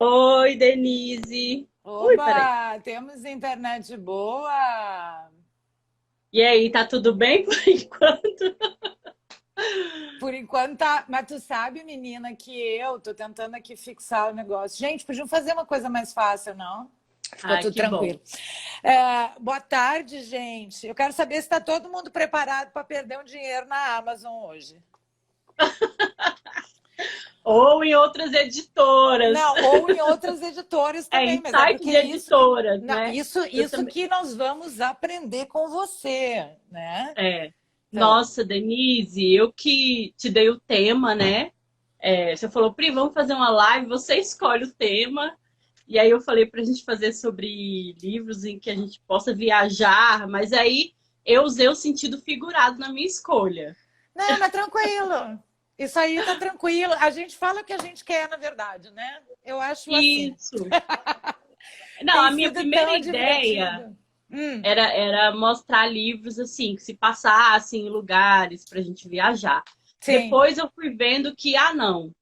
Oi, Denise. Ui, peraí. Oba, temos internet boa. E aí, tá tudo bem por enquanto? Por enquanto tá, mas tu sabe, menina, que eu tô tentando aqui fixar o negócio. Gente, podiam fazer uma coisa mais fácil, não? Ficou Ai, tudo que bom. tranquilo. Boa tarde, gente. Eu quero saber se está todo mundo preparado para perder um dinheiro na Amazon hoje. Ou em outras editoras. Não, ou em outras editoras É, também, em mas é site porque de isso, editoras, não, né? isso, Eu isso também. que nós vamos aprender com você, né? É. Então, Nossa, Denise, eu que te dei o tema, né? Você falou, Pri, vamos fazer uma live, você escolhe o tema. E aí eu falei pra gente fazer sobre livros em que a gente possa viajar, mas aí eu usei o sentido figurado na minha escolha. não, mas tranquilo. Isso aí tá tranquilo. A gente fala o que a gente quer, na verdade, né? Eu acho assim. Isso. Não, Tem a minha sido primeira tão ideia divertido. Hum, era mostrar livros assim, que se passassem em lugares para a gente viajar. sim. Depois eu fui vendo que, não,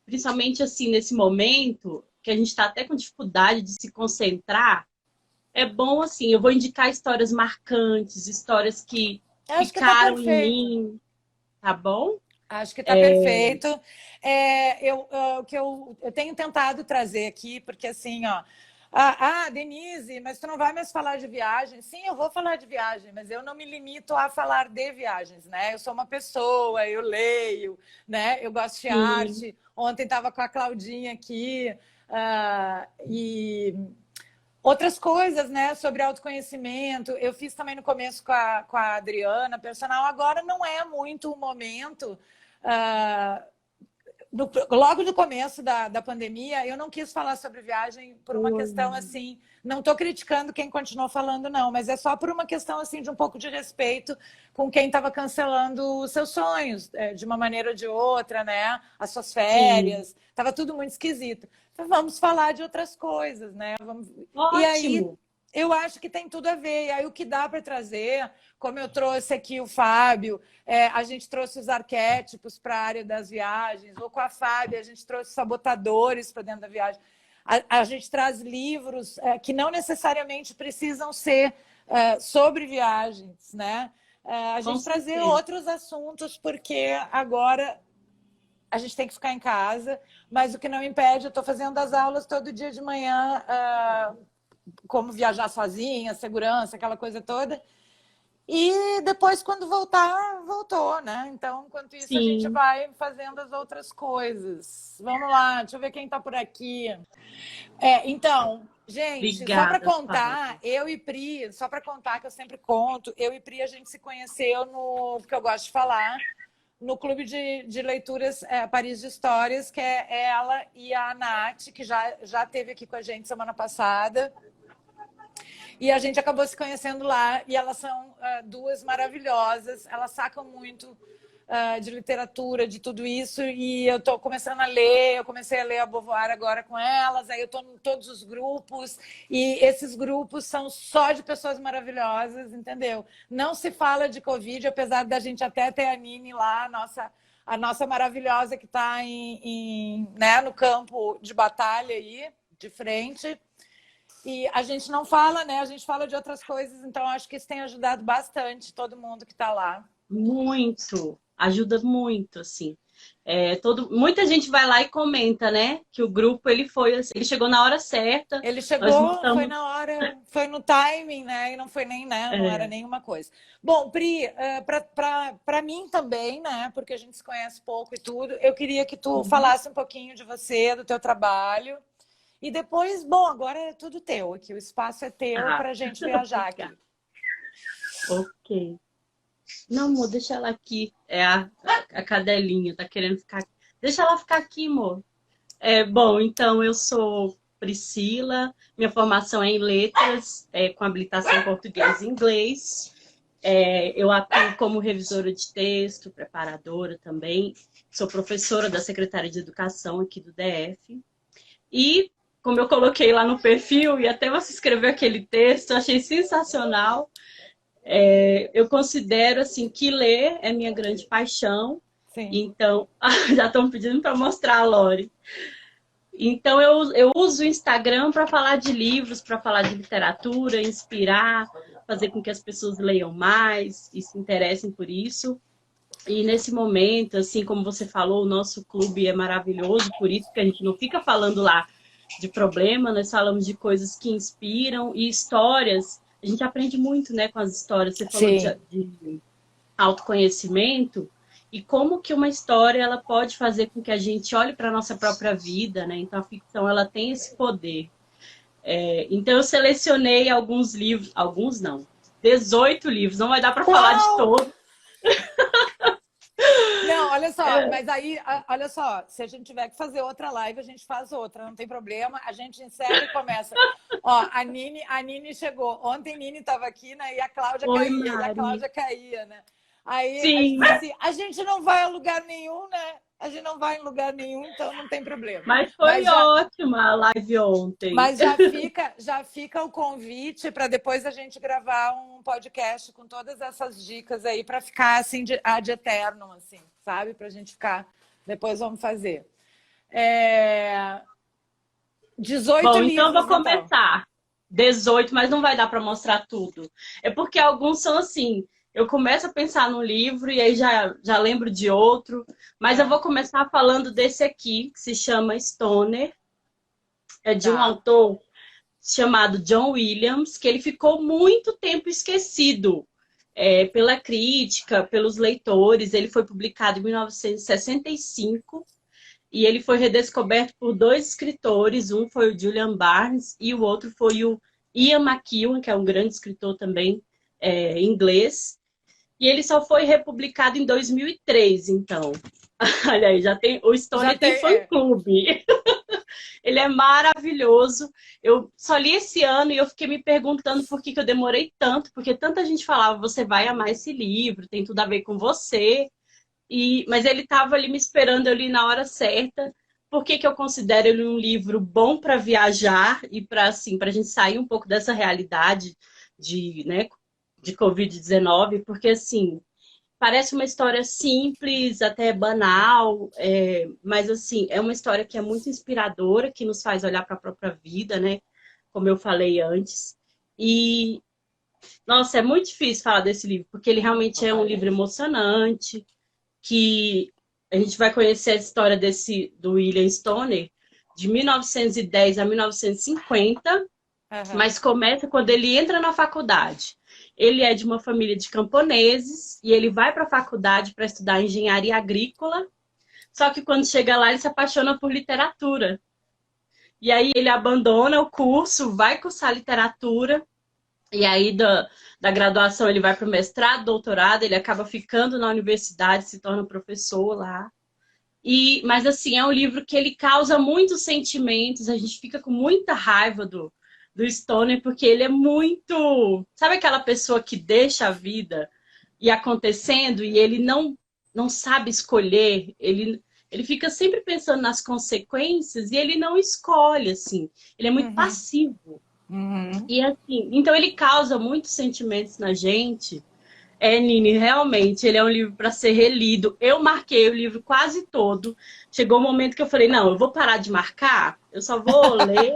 principalmente assim, nesse momento, que a gente está até com dificuldade de se concentrar, é bom assim, eu vou indicar histórias marcantes, histórias que Acho que tá ficaram em perfeito. mim, tá bom? Acho que está perfeito. O que eu tenho tentado trazer aqui, porque assim, ó. Denise, mas tu não vai mais falar de viagem? Sim, eu vou falar de viagem, mas eu não me limito a falar de viagens, né? Eu sou uma pessoa, eu leio, né? Eu gosto de Sim, arte. Ontem estava com a Claudinha aqui, e outras coisas, né, sobre autoconhecimento. Eu fiz também no começo com a Adriana, personal. Agora não é muito o momento. Uh, Logo no começo da pandemia, eu não quis falar sobre viagem por uma questão assim. Não estou criticando quem continuou falando, não, mas é só por uma questão assim de um pouco de respeito com quem estava cancelando os seus sonhos, de uma maneira ou de outra, né? As suas sim. férias, estava tudo muito esquisito. Então, vamos falar de outras coisas, né? E aí Ótimo. eu acho que tem tudo a ver. E aí o que dá para trazer, como eu trouxe aqui o Fábio, a gente trouxe os arquétipos para a área das viagens, ou com a Fábio, a gente trouxe sabotadores para dentro da viagem. A gente traz livros que não necessariamente precisam ser sobre viagens, né? A Com gente trazer certeza. outros assuntos, porque agora a gente tem que ficar em casa, mas o que não impede, eu estou fazendo as aulas todo dia de manhã, como viajar sozinha, segurança, aquela coisa toda. E depois, quando voltar, voltou, né? Então, enquanto isso, a gente Sim. vai fazendo as outras coisas. Vamos lá, deixa eu ver quem está por aqui. Então, gente, só para Obrigada, contar, Fábio. eu e Pri, só para contar que eu sempre conto, eu e Pri a gente se conheceu no, que eu gosto de falar, no clube de leituras Paris de Histórias, que é ela e a Nath, que já teve aqui com a gente semana passada. E a gente acabou se conhecendo lá e elas são duas maravilhosas. Elas sacam muito de literatura, de tudo isso. E eu estou começando a ler. Eu comecei a ler a Beauvoir agora com elas. Aí eu estou em todos os grupos. E esses grupos são só de pessoas maravilhosas, entendeu? Não se fala de Covid, apesar da gente até ter a Nini lá, a nossa maravilhosa que está né, no campo de batalha aí, de frente. E a gente não fala, né? A gente fala de outras coisas, então acho que isso tem ajudado bastante todo mundo que está lá. Muito. Ajuda muito, assim. Muita gente vai lá e comenta, né? Que o grupo ele foi assim, ele chegou na hora certa. Ele Nós chegou, foi juntamos. na hora, foi no timing, né? E não foi nem, né? Não era É, nenhuma coisa. Bom, Pri, para mim também, né? Porque a gente se conhece pouco e tudo, eu queria que tu uhum. falasse um pouquinho de você, do teu trabalho. E depois, bom, agora é tudo teu aqui, o espaço é teu Ah, para a gente viajar obrigada. aqui. Ok. Não, amor, deixa ela aqui. A cadelinha, tá querendo ficar. Deixa ela ficar aqui, amor. Bom, então eu sou Priscila, minha formação é em letras, com habilitação em português e inglês. Eu atuo como revisora de texto, preparadora também. Sou professora da Secretaria de Educação aqui do DF. E, como eu coloquei lá no perfil, e até você escreveu aquele texto, eu achei sensacional. Eu considero assim que ler é minha grande paixão. Sim. Então, já estão pedindo para mostrar a Lori. Então eu uso o Instagram para falar de livros, para falar de literatura, inspirar, fazer com que as pessoas leiam mais e se interessem por isso. E nesse momento, assim como você falou, o nosso clube é maravilhoso, por isso que a gente não fica falando lá de problema, nós falamos de coisas que inspiram e histórias. A gente aprende muito, né, com as histórias. Você falou Sim. de autoconhecimento e como que uma história ela pode fazer com que a gente olhe para a nossa própria vida, né? Então a ficção ela tem esse poder. Então eu selecionei alguns livros, alguns não, 18 livros, não vai dar para falar de Uau! todos. Não, olha só, mas aí, olha só, se a gente tiver que fazer outra live, a gente faz outra, não tem problema, a gente encerra e começa. Ó, a Nini chegou. Ontem a Nini estava aqui, né? E a Cláudia Oi, caía, e a Mari. Cláudia caía, né? Aí a gente Sim, disse assim, a gente não vai a lugar nenhum, né? A gente não vai em lugar nenhum, então não tem problema. mas foi Mas já, ótima a live ontem. mas já fica o convite para depois a gente gravar um podcast com todas essas dicas aí para ficar assim ad eternum, assim, sabe? Para a gente ficar. Depois vamos fazer. 18 Bom, então eu vou livros, então. começar. 18, mas não vai dar para mostrar tudo. É porque alguns são assim, eu começo a pensar no livro e aí já lembro de outro, mas eu Ah, vou começar falando desse aqui, que se chama Stoner, é de um tá. autor chamado John Williams, que ele ficou muito tempo esquecido pela crítica, pelos leitores. Ele foi publicado em 1965 e ele foi redescoberto por dois escritores. Um foi o Julian Barnes e o outro foi o Ian McEwan, que é um grande escritor também inglês. E ele só foi republicado em 2003, então. Olha aí, já tem, o Já Stoner tem tem. fã-clube. Ele é maravilhoso. Eu só li esse ano e eu fiquei me perguntando por que eu demorei tanto, porque tanta gente falava, você vai amar esse livro, tem tudo a ver com você. Mas ele estava ali me esperando, eu li na hora certa. Por que eu considero ele um livro bom para viajar e para assim, para a gente sair um pouco dessa realidade né, de Covid-19? Porque assim, parece uma história simples, até banal, mas assim, é uma história que é muito inspiradora, que nos faz olhar para a própria vida, né? Como eu falei antes. E, nossa, é muito difícil falar desse livro, porque ele realmente é um livro emocionante, que a gente vai conhecer a história do William Stoner de 1910 a 1950, Aham. mas começa quando ele entra na faculdade. Ele é de uma família de camponeses e ele vai para a faculdade para estudar engenharia agrícola. Só que quando chega lá, ele se apaixona por literatura. E aí ele abandona o curso, vai cursar literatura. E aí da graduação ele vai para o mestrado, doutorado, ele acaba ficando na universidade, se torna professor lá. Mas assim, é um livro que ele causa muitos sentimentos, a gente fica com muita raiva do Stoner, porque ele é muito. Sabe aquela pessoa que deixa a vida ir acontecendo e ele não sabe escolher, ele fica sempre pensando nas consequências e ele não escolhe, assim. Ele é muito Uhum. passivo. Uhum. E assim, então ele causa muitos sentimentos na gente. Nini, realmente, ele é um livro para ser relido. Eu marquei o livro quase todo. Chegou um momento que eu falei, não, eu vou parar de marcar, eu só vou ler,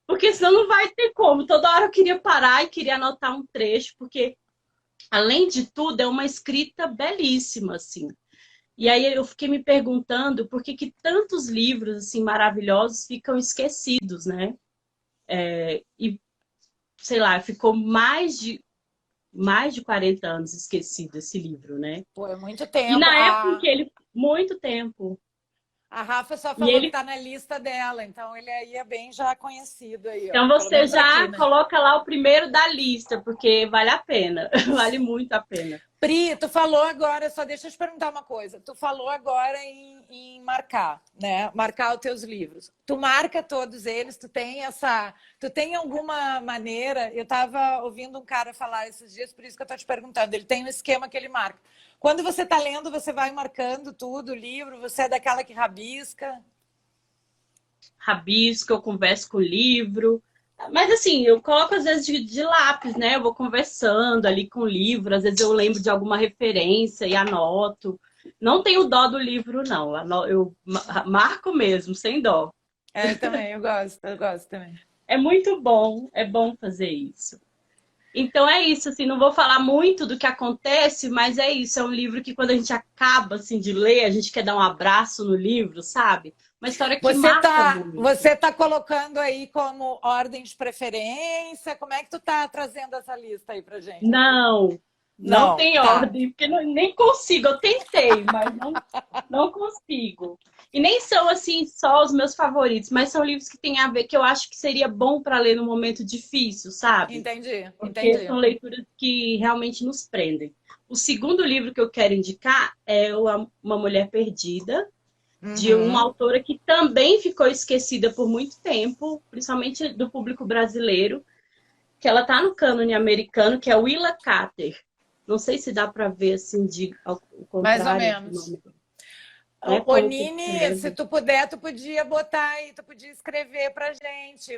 porque senão não vai ter como. Toda hora eu queria parar e queria anotar um trecho, porque, além de tudo, é uma escrita belíssima, assim. E aí eu fiquei me perguntando por que tantos livros, assim, maravilhosos ficam esquecidos, né? E, sei lá, ficou mais de 40 anos esquecido esse livro, né? Pô, é muito E tempo. na época em que ele. Muito tempo. A Rafa só E falou que ele. tá na lista dela, então ele aí é bem já conhecido aí, ó. Então Pelo você menos aqui, já né? coloca lá o primeiro da lista, porque vale a pena. Vale muito a pena. Pri, tu falou agora, só deixa eu te perguntar uma coisa. Tu falou agora em marcar, né? Marcar os teus livros. Tu marca todos eles, tu tem alguma maneira? Eu estava ouvindo um cara falar esses dias, por isso que eu estou te perguntando. Ele tem um esquema que ele marca. Quando você está lendo, você vai marcando tudo, o livro, você é daquela que rabisca? Rabisco, eu converso com o livro. Mas assim, eu coloco às vezes de lápis, né? Eu vou conversando ali com o livro, às vezes eu lembro de alguma referência e anoto. Não tenho dó do livro, não. Eu marco mesmo, sem dó. É, também, eu gosto também. É muito bom, é bom fazer isso. Então é isso, assim, não vou falar muito do que acontece, mas é isso, é um livro que quando a gente acaba, assim, de ler, a gente quer dar um abraço no livro, sabe? Uma história que marca muito. Você tá colocando aí como ordem de preferência? Como é que tu tá trazendo essa lista aí pra gente? Não, não Não, tem tá. ordem, porque nem consigo. Eu tentei, mas não consigo. E nem são assim só os meus favoritos, mas são livros que têm a ver, que eu acho que seria bom para ler num momento difícil, sabe? Entendi, Porque entendi. são leituras que realmente nos prendem. O segundo livro que eu quero indicar é Uma Mulher Perdida, de uma Uhum. autora que também ficou esquecida por muito tempo, principalmente do público brasileiro, que ela tá no cânone americano, que é Willa Cather. Não sei se dá para ver assim de ao Mais ou contrário do menos. nome, né? Ô, Como que Nini, se escreve. tu puder, tu podia botar aí, tu podia escrever pra gente.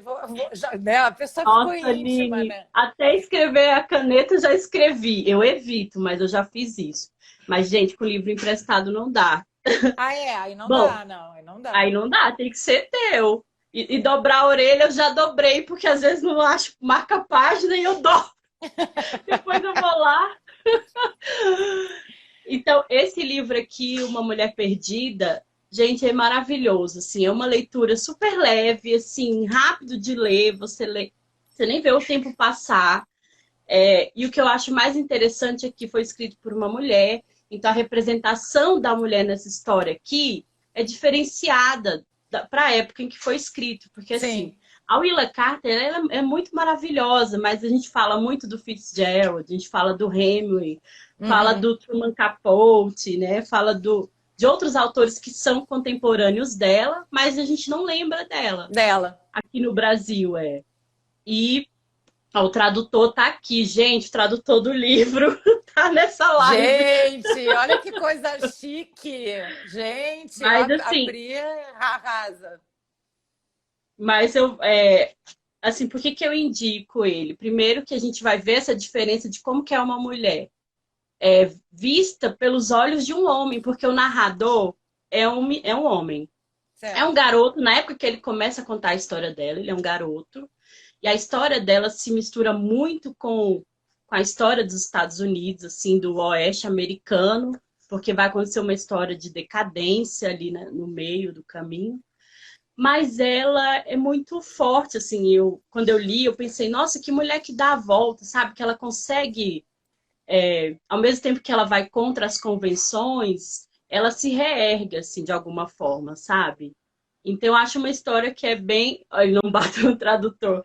Né? A pessoa ficou Nossa, íntima, Aline, né? até escrever a caneta eu já escrevi. Eu evito, mas eu já fiz isso. Mas, gente, com livro emprestado não dá. Ah, é, aí não Bom, dá, não, aí não dá. aí não dá, tem que ser teu. E dobrar a orelha eu já dobrei, porque às vezes não acho, marca a página e eu dobro. Depois eu vou lá. Então, esse livro aqui, Uma Mulher Perdida, gente, é maravilhoso, assim, é uma leitura super leve, assim, rápido de ler, você lê, você nem vê o tempo passar. E o que eu acho mais interessante é que foi escrito por uma mulher, então a representação da mulher nessa história aqui é diferenciada para a época em que foi escrito, porque assim, Sim. a Willa Carter ela é muito maravilhosa, mas a gente fala muito do Fitzgerald, a gente fala do Hemingway, fala Uhum. do Truman Capote, né? Fala de outros autores que são contemporâneos dela, mas a gente não lembra dela Dela. aqui no Brasil, é. E o tradutor tá aqui, gente, o tradutor do livro tá nessa live. Gente, olha que coisa chique. Gente, ó, Mas a assim, Pri arrasa. mas eu, assim, por que que eu indico ele? Primeiro que a gente vai ver essa diferença de como que é uma mulher vista pelos olhos de um homem, porque o narrador é um homem. É um Certo. garoto, na época que ele começa a contar a história dela, ele é um garoto, e a história dela se mistura muito com a história dos Estados Unidos, assim, do oeste americano, porque vai acontecer uma história de decadência ali, né, no meio do caminho. Mas ela é muito forte, assim, quando eu li, eu pensei, nossa, que mulher que dá a volta, sabe? Que ela consegue, ao mesmo tempo que ela vai contra as convenções, ela se reergue, assim, de alguma forma, sabe? Então, eu acho uma história que é bem. Olha, não bate no tradutor.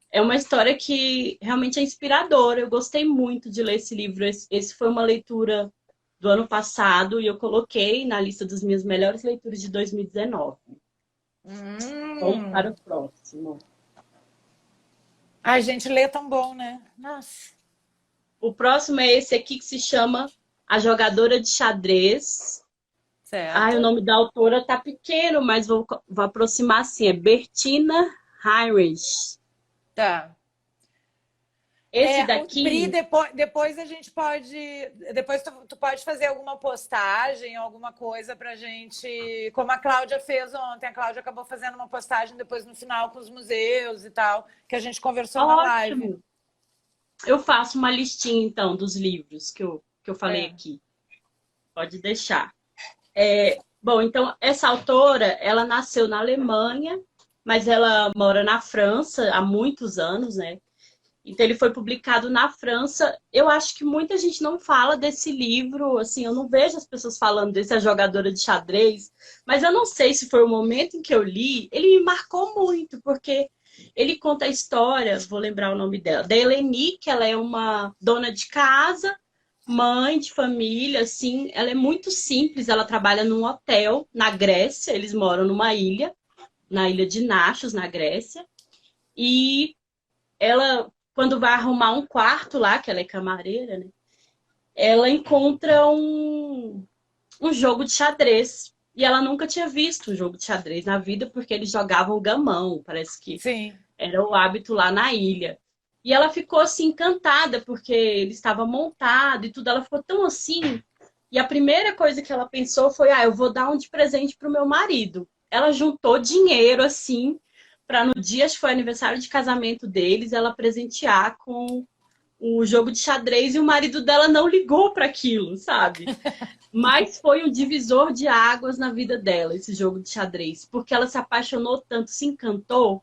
É uma história que realmente é inspiradora. Eu gostei muito de ler esse livro. Esse foi uma leitura do ano passado e eu coloquei na lista das minhas melhores leituras de 2019. Vamos para Hum. o próximo. Ai, gente, lê tão bom, né? Nossa. O próximo é esse aqui que se chama A Jogadora de Xadrez. O Certo. nome da autora tá pequeno, mas vou aproximar assim. É Bertina Heinrich. Tá. Esse O Pri, daqui, depois a gente pode. Depois tu pode fazer alguma postagem, alguma coisa pra gente. Como a Cláudia fez ontem. A Cláudia acabou fazendo uma postagem depois no final com os museus e tal, que a gente conversou na live. ótimo. Eu faço uma listinha, então, dos livros que eu falei É. aqui. Pode deixar. Bom, então, essa autora, ela nasceu na Alemanha, mas ela mora na França há muitos anos, né? Então, ele foi publicado na França. Eu acho que muita gente não fala desse livro, assim, eu não vejo as pessoas falando desse A Jogadora de Xadrez, mas eu não sei se foi o momento em que eu li, ele me marcou muito, porque ele conta a história, vou lembrar o nome dela, da Eleni, que ela é uma dona de casa, mãe de família, assim, ela é muito simples, ela trabalha num hotel na Grécia, eles moram numa ilha, na ilha de Naxos, na Grécia, e ela, quando vai arrumar um quarto lá, que ela é camareira, né? Ela encontra um jogo de xadrez. E ela nunca tinha visto um jogo de xadrez na vida, porque eles jogavam gamão, parece que Sim. era o hábito lá na ilha. E ela ficou assim encantada, porque ele estava montado e tudo. Ela ficou tão assim. E a primeira coisa que ela pensou foi: eu vou dar um de presente pro meu marido. ela juntou dinheiro, assim, para no dia, acho que foi aniversário de casamento deles, ela presentear com o jogo de xadrez e o marido dela não ligou para aquilo, sabe? Mas foi um divisor de águas na vida dela, esse jogo de xadrez, porque ela se apaixonou tanto, se encantou,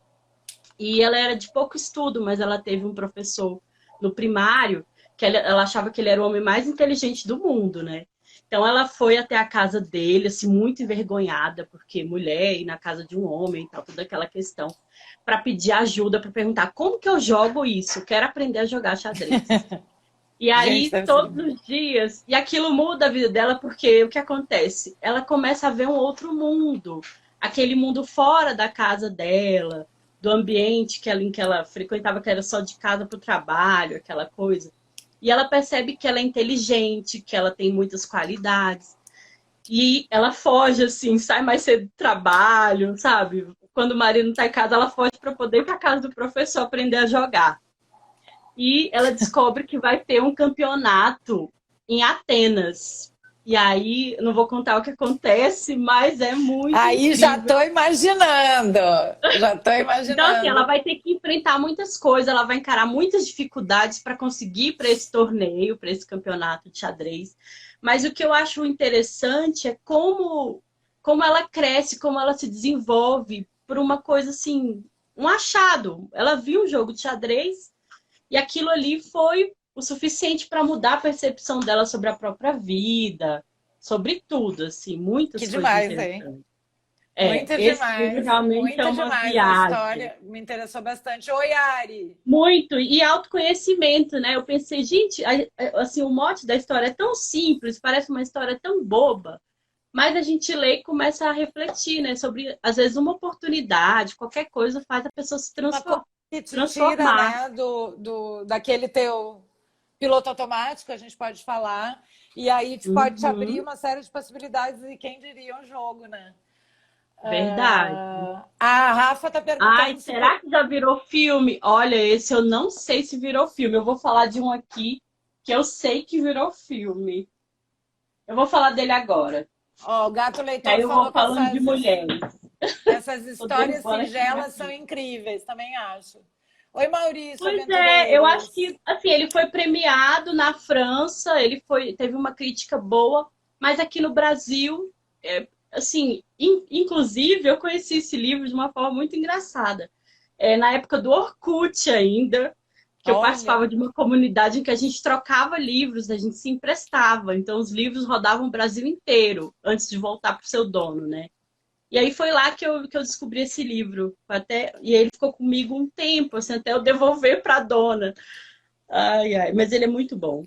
e ela era de pouco estudo, mas ela teve um professor no primário que ela achava que ele era o homem mais inteligente do mundo, né? Então ela foi até a casa dele, assim, muito envergonhada, porque mulher ir na casa de um homem e tal, toda aquela questão, para pedir ajuda, para perguntar como que eu jogo isso? Quero aprender a jogar xadrez. E Gente, aí, deve ser todos demais. os dias, e aquilo muda a vida dela, porque o que acontece? Ela começa a ver um outro mundo, aquele mundo fora da casa dela, do ambiente em que ela frequentava, que era só de casa para o trabalho, aquela coisa. E ela percebe que ela é inteligente, que ela tem muitas qualidades. E ela foge, assim, sai mais cedo do trabalho, sabe? Quando o marido não está em casa, ela foge para poder ir para casa do professor aprender a jogar. E ela descobre que vai ter um campeonato em Atenas. E aí, não vou contar o que acontece, mas é muito Aí já incrível. tô imaginando. Já tô Então, assim, ela imaginando. vai ter que enfrentar muitas coisas, ela vai encarar muitas dificuldades para conseguir ir para esse torneio, para esse campeonato de xadrez. Mas o que eu acho interessante é como ela cresce, como ela se desenvolve por uma coisa assim, um achado. Ela viu um jogo de xadrez e aquilo ali foi o suficiente para mudar a percepção dela sobre a própria vida, sobre tudo, assim, Que muitas coisas demais, hein? interessantes. Esse livro realmente é Muito uma demais a viagem. história. Me interessou bastante. Oi, Ari. Muito, e autoconhecimento, né? Eu pensei, gente, assim, o mote da história é tão simples, parece uma história tão boba, mas a gente lê e começa a refletir, né? Sobre, às vezes, uma oportunidade, qualquer coisa faz a pessoa se Uma coisa que te tira, transformar. né, daquele teu piloto automático, a gente pode falar, e aí pode te abrir Uhum, uma série de possibilidades e quem diria um jogo, né? verdade. A Rafa está Ai, perguntando se será que já virou filme? Olha, esse eu não sei se virou filme. Eu vou falar de um aqui que eu sei que virou filme. Eu vou falar dele agora. ó, o Gato Que aí Leitor eu vou falou que falando de mulheres. essas Tô histórias derrubando aqui minha singelas são filha. incríveis, também acho. Oi, Maurício, Pois é, eu acho aventureiros. que assim, ele foi premiado na França, teve uma crítica boa, mas aqui no Brasil, assim, inclusive eu conheci esse livro de uma forma muito engraçada. Na época do Orkut ainda, que eu Olha, participava de uma comunidade em que a gente trocava livros, a gente se emprestava. Então, os livros rodavam o Brasil inteiro antes de voltar para o seu dono, né? E aí foi lá que eu descobri esse livro. E ele ficou comigo um tempo, assim, até eu devolver para a dona. Ai, ai, mas ele é muito bom.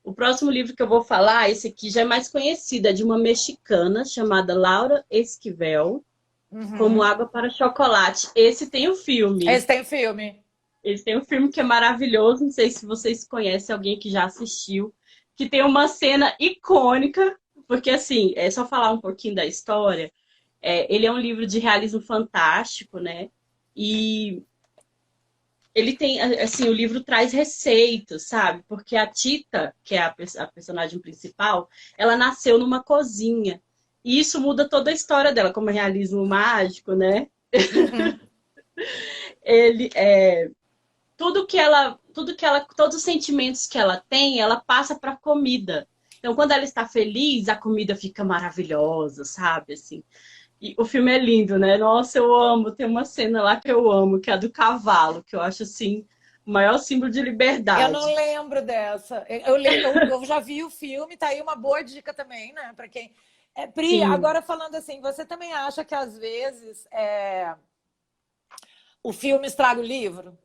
O próximo livro que eu vou falar, esse aqui já é mais conhecido, é de uma mexicana chamada Laura Esquivel, Como uhum. Água para Chocolate. Esse tem o filme. Esse tem filme. Esse tem um filme que é maravilhoso, não sei se vocês conhecem alguém que já assistiu, que tem uma cena icônica, porque assim, é só falar um pouquinho da história. Ele é um livro de realismo fantástico, né? E ele tem, assim, o livro traz receitas, sabe? Porque a Tita, que é a personagem principal, ela nasceu numa cozinha. E isso muda toda a história dela, como é realismo mágico, né? Uhum. Ele, todos os sentimentos que ela tem, ela passa para a comida. Então, quando ela está feliz, a comida fica maravilhosa, sabe? Assim. E o filme é lindo, né? Nossa, eu amo. Tem uma cena lá que eu amo, que é a do cavalo, que eu acho assim o maior símbolo de Eu não liberdade. lembro dessa. Eu já vi o filme, tá aí uma boa dica também, né? Para quem. Pri, Sim. agora falando assim, você também acha que às vezes o filme estraga o livro?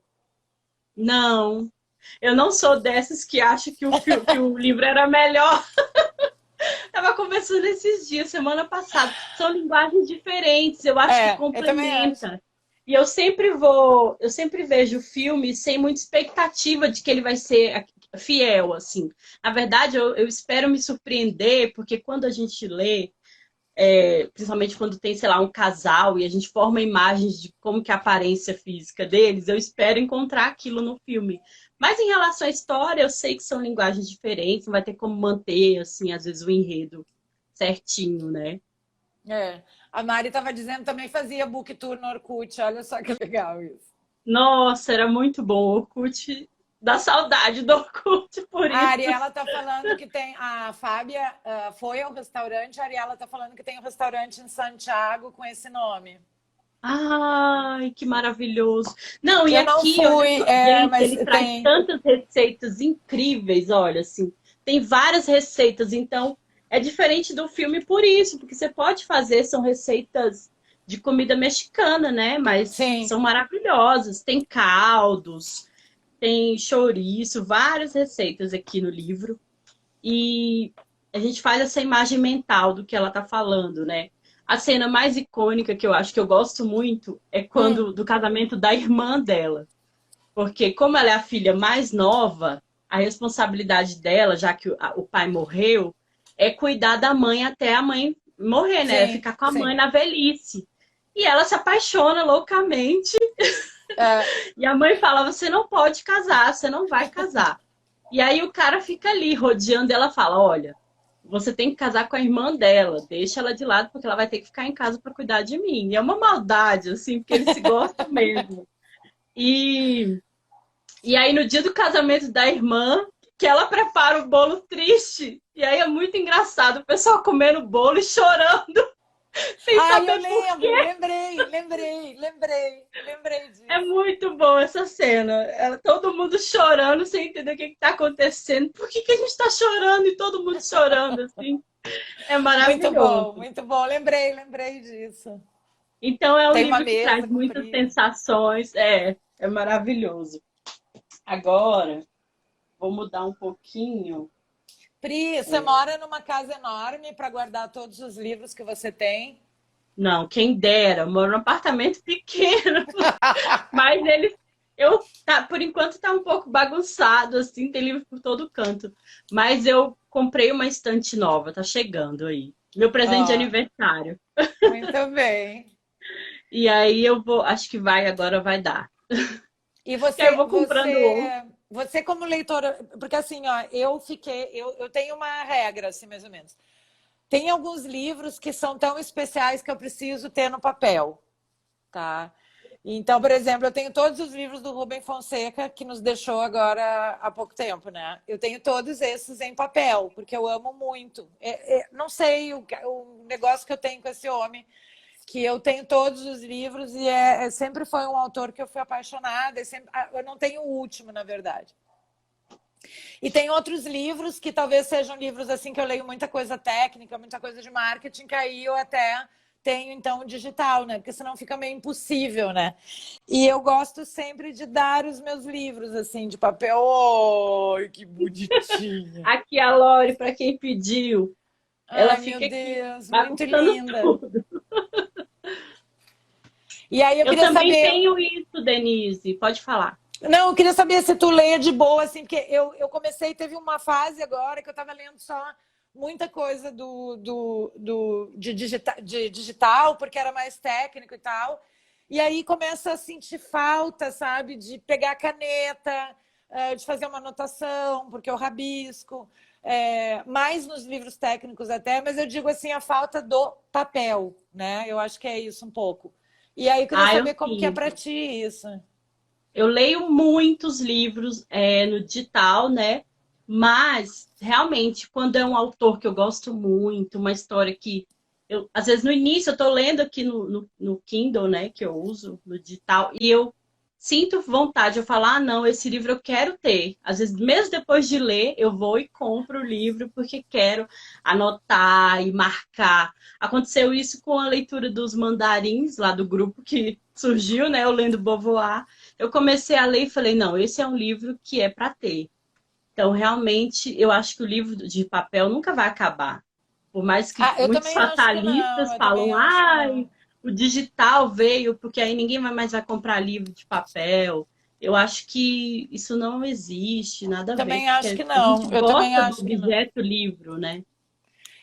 Não. Eu não sou dessas que acham que o livro era melhor. Tava conversando esses dias, semana passada. São linguagens diferentes, eu acho que Eu também acho. complementa. E eu sempre vejo o filme sem muita expectativa de que ele vai ser fiel, assim. Na verdade, eu espero me surpreender, porque quando a gente lê, principalmente quando tem, sei lá, um casal e a gente forma imagens de como que é a aparência física deles, eu espero encontrar aquilo no filme. Mas em relação à história, eu sei que são linguagens diferentes, não vai ter como manter, assim, às vezes o enredo certinho, né? É. A Mari estava dizendo também fazia book tour no Orkut. Olha só que legal isso. Nossa, era muito bom. O Orkut, dá saudade do Orkut por A isso. Ariela tá falando que tem. A Fábia foi ao restaurante. A Ariela tá falando que tem um restaurante em Santiago com esse nome. Ai, que maravilhoso. Não, e Eu não aqui, olha fui, só, gente, mas ele traz tem. tantas receitas incríveis, olha, assim, tem várias receitas, então é diferente do filme por isso, porque você pode fazer, são receitas de comida mexicana, né? Mas Sim. são maravilhosas. Tem caldos, tem chouriço, várias receitas aqui no livro. E a gente faz essa imagem mental do que ela tá falando, né? A cena mais icônica que eu acho que eu gosto muito é Hum, quando do casamento da irmã dela. Porque como ela é a filha mais nova, a responsabilidade dela, já que o pai morreu, é cuidar da mãe até a mãe morrer, né? É sim, ficar com a mãe sim. na velhice. E ela se apaixona loucamente. É, E a mãe fala: você não pode casar, você não vai casar. E aí o cara fica ali rodeando e ela fala: olha, você tem que casar com a irmã dela, deixa ela de lado porque ela vai ter que ficar em casa para cuidar de mim. E é uma maldade, assim, porque eles se gostam mesmo. E, e aí no dia do casamento da irmã, que ela prepara o bolo triste. E aí é muito engraçado, o pessoal comendo bolo e chorando, sem ai, eu saber por lembro, quê. lembrei É disso. muito boa essa cena. Todo mundo chorando sem entender o que está acontecendo. Por que a gente está chorando e todo mundo chorando assim? É maravilhoso. Muito bom. Lembrei disso. Então é um Tem uma livro que traz mesa muitas comprida. sensações. É maravilhoso. Agora, vou mudar um pouquinho. Pri, você mora numa casa enorme para guardar todos os livros que você tem? Não, quem dera, eu moro num apartamento pequeno, mas ele, por enquanto tá um pouco bagunçado, assim, tem livro por todo canto. Mas eu comprei uma estante nova, tá chegando aí. Meu presente de Ó, aniversário. muito bem. E aí eu vou, acho que agora vai dar. E Que aí eu vou comprando outro. você como leitora, porque assim, ó, eu tenho uma regra, assim, mais ou menos. Tem alguns livros que são tão especiais que eu preciso ter no papel, tá? Então, por exemplo, eu tenho todos os livros do Rubem Fonseca, que nos deixou agora há pouco tempo, né? Eu tenho todos esses em papel, porque eu amo muito. Não sei o negócio que eu tenho com esse homem, que eu tenho todos os livros e sempre foi um autor que eu fui apaixonada. Eu não tenho o último, na verdade. E tem outros livros que talvez sejam livros assim que eu leio muita coisa técnica, muita coisa de marketing, que aí eu até tenho então digital, né? Porque senão fica meio impossível, né? E eu gosto sempre de dar os meus livros assim de papel. Ai, que bonitinha. Aqui a Lore, para quem pediu, ela Ai, meu fica aqui Deus, muito bagunçando linda. tudo. E aí eu Eu queria também saber, tenho isso, Denise. Pode falar. não, eu queria saber se tu leia de boa, assim, porque eu comecei, teve uma fase agora que eu estava lendo só muita coisa de digital, porque era mais técnico e tal. E aí começa a sentir falta, sabe, de pegar a caneta, de fazer uma anotação, porque eu rabisco, mais nos livros técnicos até, mas eu digo assim, a falta do papel, né? Eu acho que é isso um pouco. E aí eu queria Ah, eu saber como que é para sinto. ti isso. Eu leio muitos livros no digital, né? Mas, realmente, quando é um autor que eu gosto muito, uma história que eu, às vezes no início eu estou lendo aqui no Kindle, né? Que eu uso no digital, e eu sinto vontade, eu falo, ah, não, esse livro eu quero ter. Às vezes, mesmo depois de ler, eu vou e compro o livro porque quero anotar e marcar. Aconteceu isso com a leitura dos mandarins, lá do grupo que surgiu, né? Eu lendo Beauvoir. Eu comecei a ler e falei, não, esse é um livro que é para ter. Então, realmente, eu acho que o livro de papel nunca vai acabar. Por mais que Ah, eu muitos também acho que não, fatalistas eu também falam, acho que ai, não. o digital veio, porque aí ninguém mais vai comprar livro de papel. Eu acho que isso não existe, nada a ver, Também acho porque que a gente não, eu também gosta do acho que não. objeto livro, né?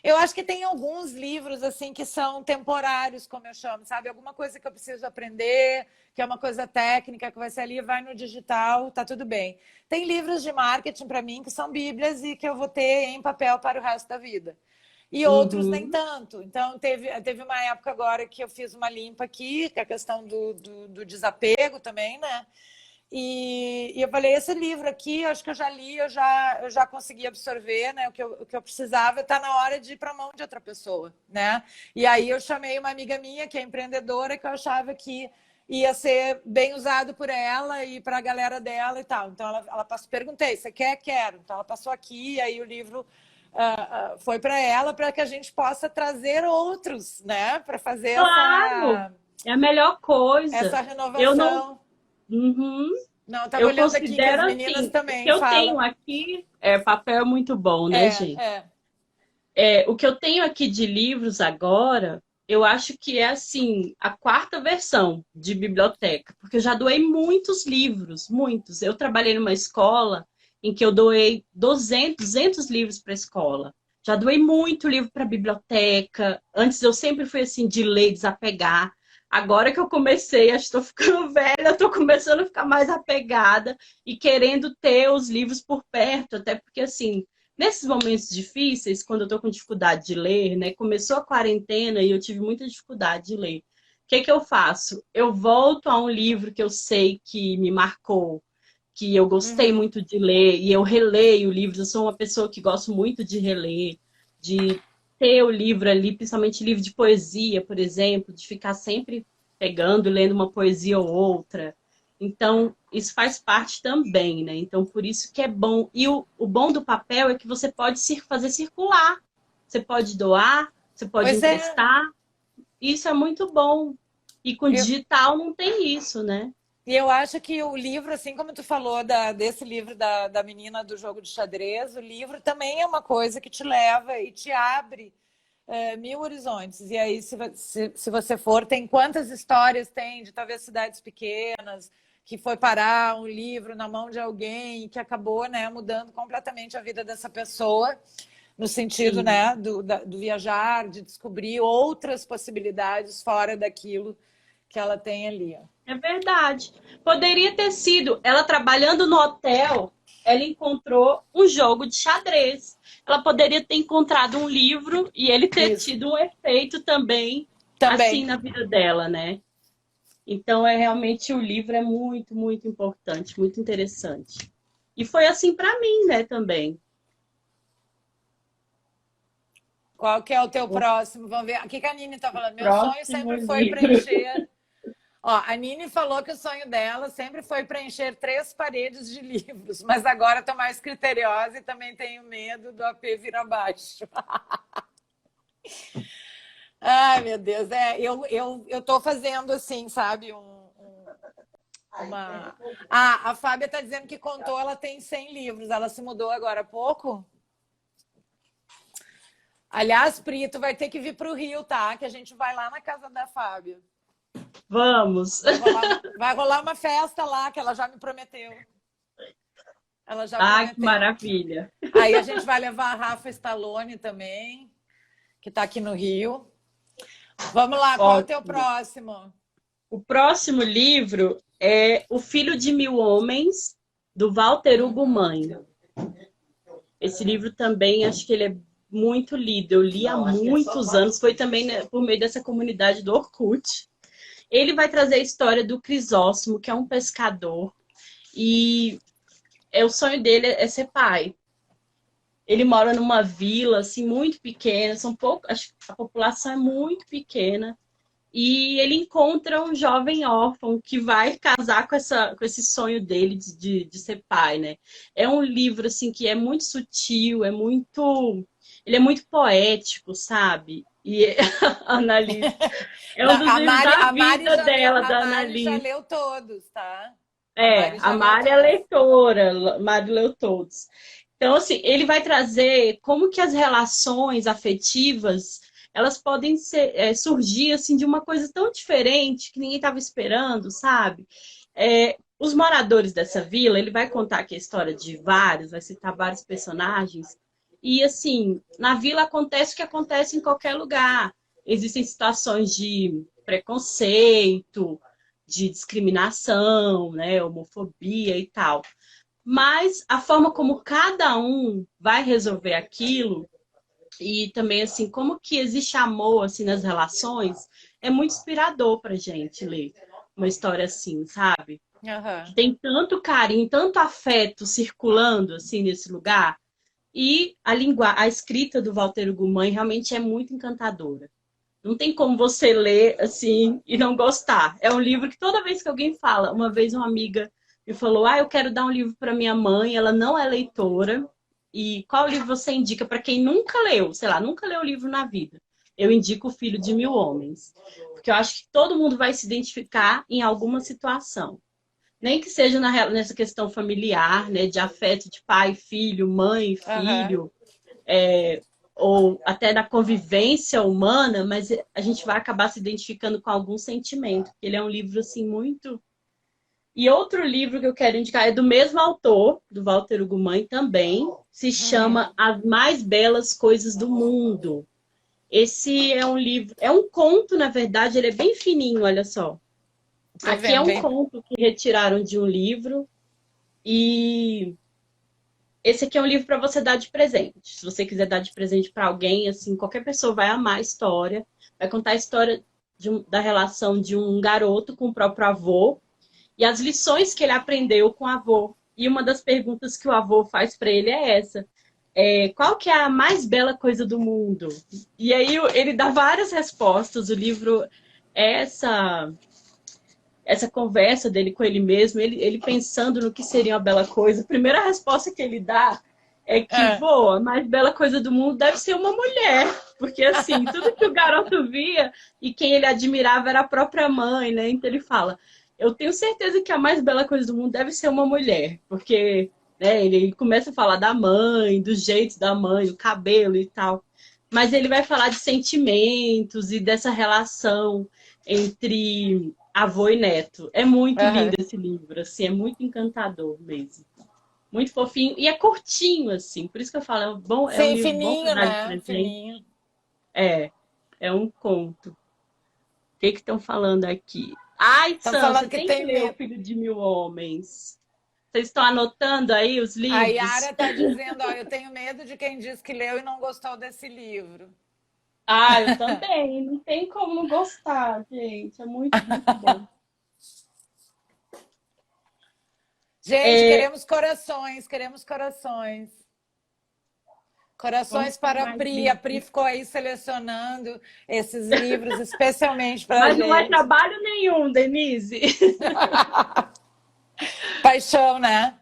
Eu acho que tem alguns livros assim que são temporários, como eu chamo, sabe? Alguma coisa que eu preciso aprender, que é uma coisa técnica, que vai ser ali, vai no digital, tá tudo bem. Tem livros de marketing para mim que são bíblias e que eu vou ter em papel para o resto da vida. e outros nem Uhum. tanto. Então, teve uma época agora que eu fiz uma limpa aqui, que é a questão do desapego também, né? E eu falei, esse livro aqui, eu acho que eu já li, eu já consegui absorver, né? O que eu precisava, está na hora de ir para a mão de outra pessoa, né? E aí eu chamei uma amiga minha, que é empreendedora, que eu achava que ia ser bem usado por ela e para a galera dela e tal. Então ela passou, perguntei, você quer? Quero. Então ela passou aqui, e aí o livro foi para ela, para que a gente possa trazer outros, né? Para fazer Claro! É a melhor essa coisa. Eu não. renovação. Uhum. Não, estava Eu olhando aqui que as considero meninas assim, o que também eu tenho falam. aqui, papel é muito bom, né, É, gente? é. O que eu tenho aqui de livros agora, eu acho que é assim, a quarta versão de biblioteca, porque eu já doei muitos livros, muitos. Eu trabalhei numa escola em que eu doei 200 livros para a escola. Já doei muito livro para a biblioteca. Antes eu sempre fui assim de ler, desapegar. Agora que eu comecei, acho que estou ficando velha, estou começando a ficar mais apegada e querendo ter os livros por perto, até porque assim, nesses momentos difíceis, quando eu estou com dificuldade de ler, né? Começou a quarentena e eu tive muita dificuldade de ler. O que que eu faço? Eu volto a um livro que eu sei que me marcou, que eu gostei Uhum. muito de ler, e eu releio livros. Eu sou uma pessoa que gosto muito de reler, de ter o livro ali, principalmente livro de poesia, por exemplo, de ficar sempre pegando e lendo uma poesia ou outra. Então, isso faz parte também, né? Então, por isso que é bom. E o bom do papel é que você pode fazer circular. Você pode doar, você pode Pois é, emprestar. Isso é muito bom. E com eu, digital não tem isso, né? e eu acho que o livro, assim como tu falou desse livro da menina do jogo de xadrez, o livro também é uma coisa que te leva e te abre mil horizontes. E aí, se você for, tem quantas histórias tem de talvez cidades pequenas, que foi parar um livro na mão de alguém que acabou, né, mudando completamente a vida dessa pessoa, no sentido, Sim. né, do viajar, de descobrir outras possibilidades fora daquilo que ela tem ali. Ó. É verdade. Poderia ter sido ela trabalhando no hotel, ela encontrou um jogo de xadrez. Ela poderia ter encontrado um livro e ele ter Isso, tido um efeito também assim também. na vida dela, né? Então é realmente o livro é muito, muito importante, muito interessante. E foi assim para mim, né, também. Qual que é o teu O próximo? Vamos ver. O que a Nini está falando? Meu sonho próximo sempre foi livro. preencher. Ó, a Nini falou que o sonho dela sempre foi preencher 3 paredes de livros, mas agora estou mais criteriosa e também tenho medo do AP vir abaixo. Ai, meu Deus, eu tô fazendo assim, sabe, uma... Ah, a Fábia está dizendo que contou, ela tem 100 livros, ela se mudou agora há pouco? Aliás, Pri, tu vai ter que vir para o Rio, tá? Que a gente vai lá na casa da Fábia. Vamos. Vai rolar uma festa lá, que ela já me prometeu. Ela já Ai, que prometeu. maravilha. Aí a gente vai levar a Rafa Stallone também, que está aqui no Rio. Vamos lá, qual é o teu Ótimo. próximo? O próximo livro é O Filho de Mil Homens, do Walter Hugo Mãe. Esse livro também, acho que ele é muito lido. Eu li há muitos anos, foi também, né, por meio dessa comunidade do Orkut. Ele vai trazer a história do Crisóstomo, que é um pescador, e o sonho dele é ser pai. Ele mora numa vila assim muito pequena, são pouco, a população é muito pequena. E ele encontra um jovem órfão que vai casar com esse sonho dele de ser pai, né? É um livro, assim, que é muito sutil, ele é muito poético, sabe? E a Annalise, é um Não, dos livros da A Mari vida já leu, dela, a da Mari já Annalise. leu todos, tá? A Mari A já leu Mari é todos. leitora, a Mari leu todos. Então, assim, ele vai trazer como que as relações afetivas elas podem surgir assim de uma coisa tão diferente que ninguém estava esperando, sabe? Os moradores dessa vila, ele vai contar aqui a história de vários, vai citar vários personagens. E assim, na vila acontece o que acontece em qualquer lugar. Existem situações de preconceito, de discriminação, né, homofobia e tal. Mas a forma como cada um vai resolver aquilo E também, assim, como que existe amor, assim, nas relações, é muito inspirador pra gente ler uma história assim, sabe? Que Aham. tem tanto carinho, tanto afeto circulando, assim, nesse lugar. E a escrita do Walter Ugumãe realmente é muito encantadora. Não tem como você ler, assim, e não gostar. É um livro que toda vez que alguém fala, uma vez uma amiga me falou, eu quero dar um livro para minha mãe, ela não é leitora, e qual livro você indica para quem nunca leu, sei lá, nunca leu livro na vida? Eu indico O Filho de Mil Homens, porque eu acho que todo mundo vai se identificar em alguma situação. Nem que seja nessa questão familiar, né, de afeto de pai, filho, mãe, Aham. filho, ou até da convivência humana, mas a gente vai acabar se identificando com algum sentimento. Ele é um livro assim muito. E outro livro que eu quero indicar é do mesmo autor, do Walter Ugumãe também, se Uhum. chama As Mais Belas Coisas do Mundo. Esse é um livro, é um conto, na verdade, ele é bem fininho, olha só. Tô Aqui é vendo, um bem. conto que retiraram de um livro e esse aqui é um livro para você dar de presente. Se você quiser dar de presente para alguém, assim, qualquer pessoa vai amar a história. Vai contar a história da relação de um garoto com o próprio avô e as lições que ele aprendeu com o avô. E uma das perguntas que o avô faz para ele é essa: qual que é a mais bela coisa do mundo? E aí ele dá várias respostas. O livro é essa conversa dele com ele mesmo, ele pensando no que seria uma bela coisa. A primeira resposta que ele dá é que, Ah. pô, a mais bela coisa do mundo deve ser uma mulher. Porque, assim, tudo que o garoto via e quem ele admirava era a própria mãe, né? Então ele fala, eu tenho certeza que a mais bela coisa do mundo deve ser uma mulher. Porque, né, ele começa a falar da mãe, do jeito da mãe, do cabelo e tal. Mas ele vai falar de sentimentos e dessa relação entre avô e neto. É muito lindo Aham. esse livro, assim, é muito encantador mesmo. Muito fofinho e é curtinho, assim, por isso que eu falo, é um Sim, livro bom para fininho, dar de né? presente. Fininho. É, é um conto. O que estão falando aqui? Ai, Estão Sam, você falando que tem que tem ler O medo. Filho de Mil Homens. Vocês estão anotando aí os A livros? Yara está dizendo, ó, eu tenho medo de quem diz que leu e não gostou desse livro. Eu também. Não tem como não gostar, gente. É muito, muito bom. Gente, É, queremos corações, queremos corações. vamos Corações por para a mais Pri. A Pri livros. ficou aí selecionando esses livros especialmente para a Mas não é gente. trabalho nenhum, Denise. Paixão, né?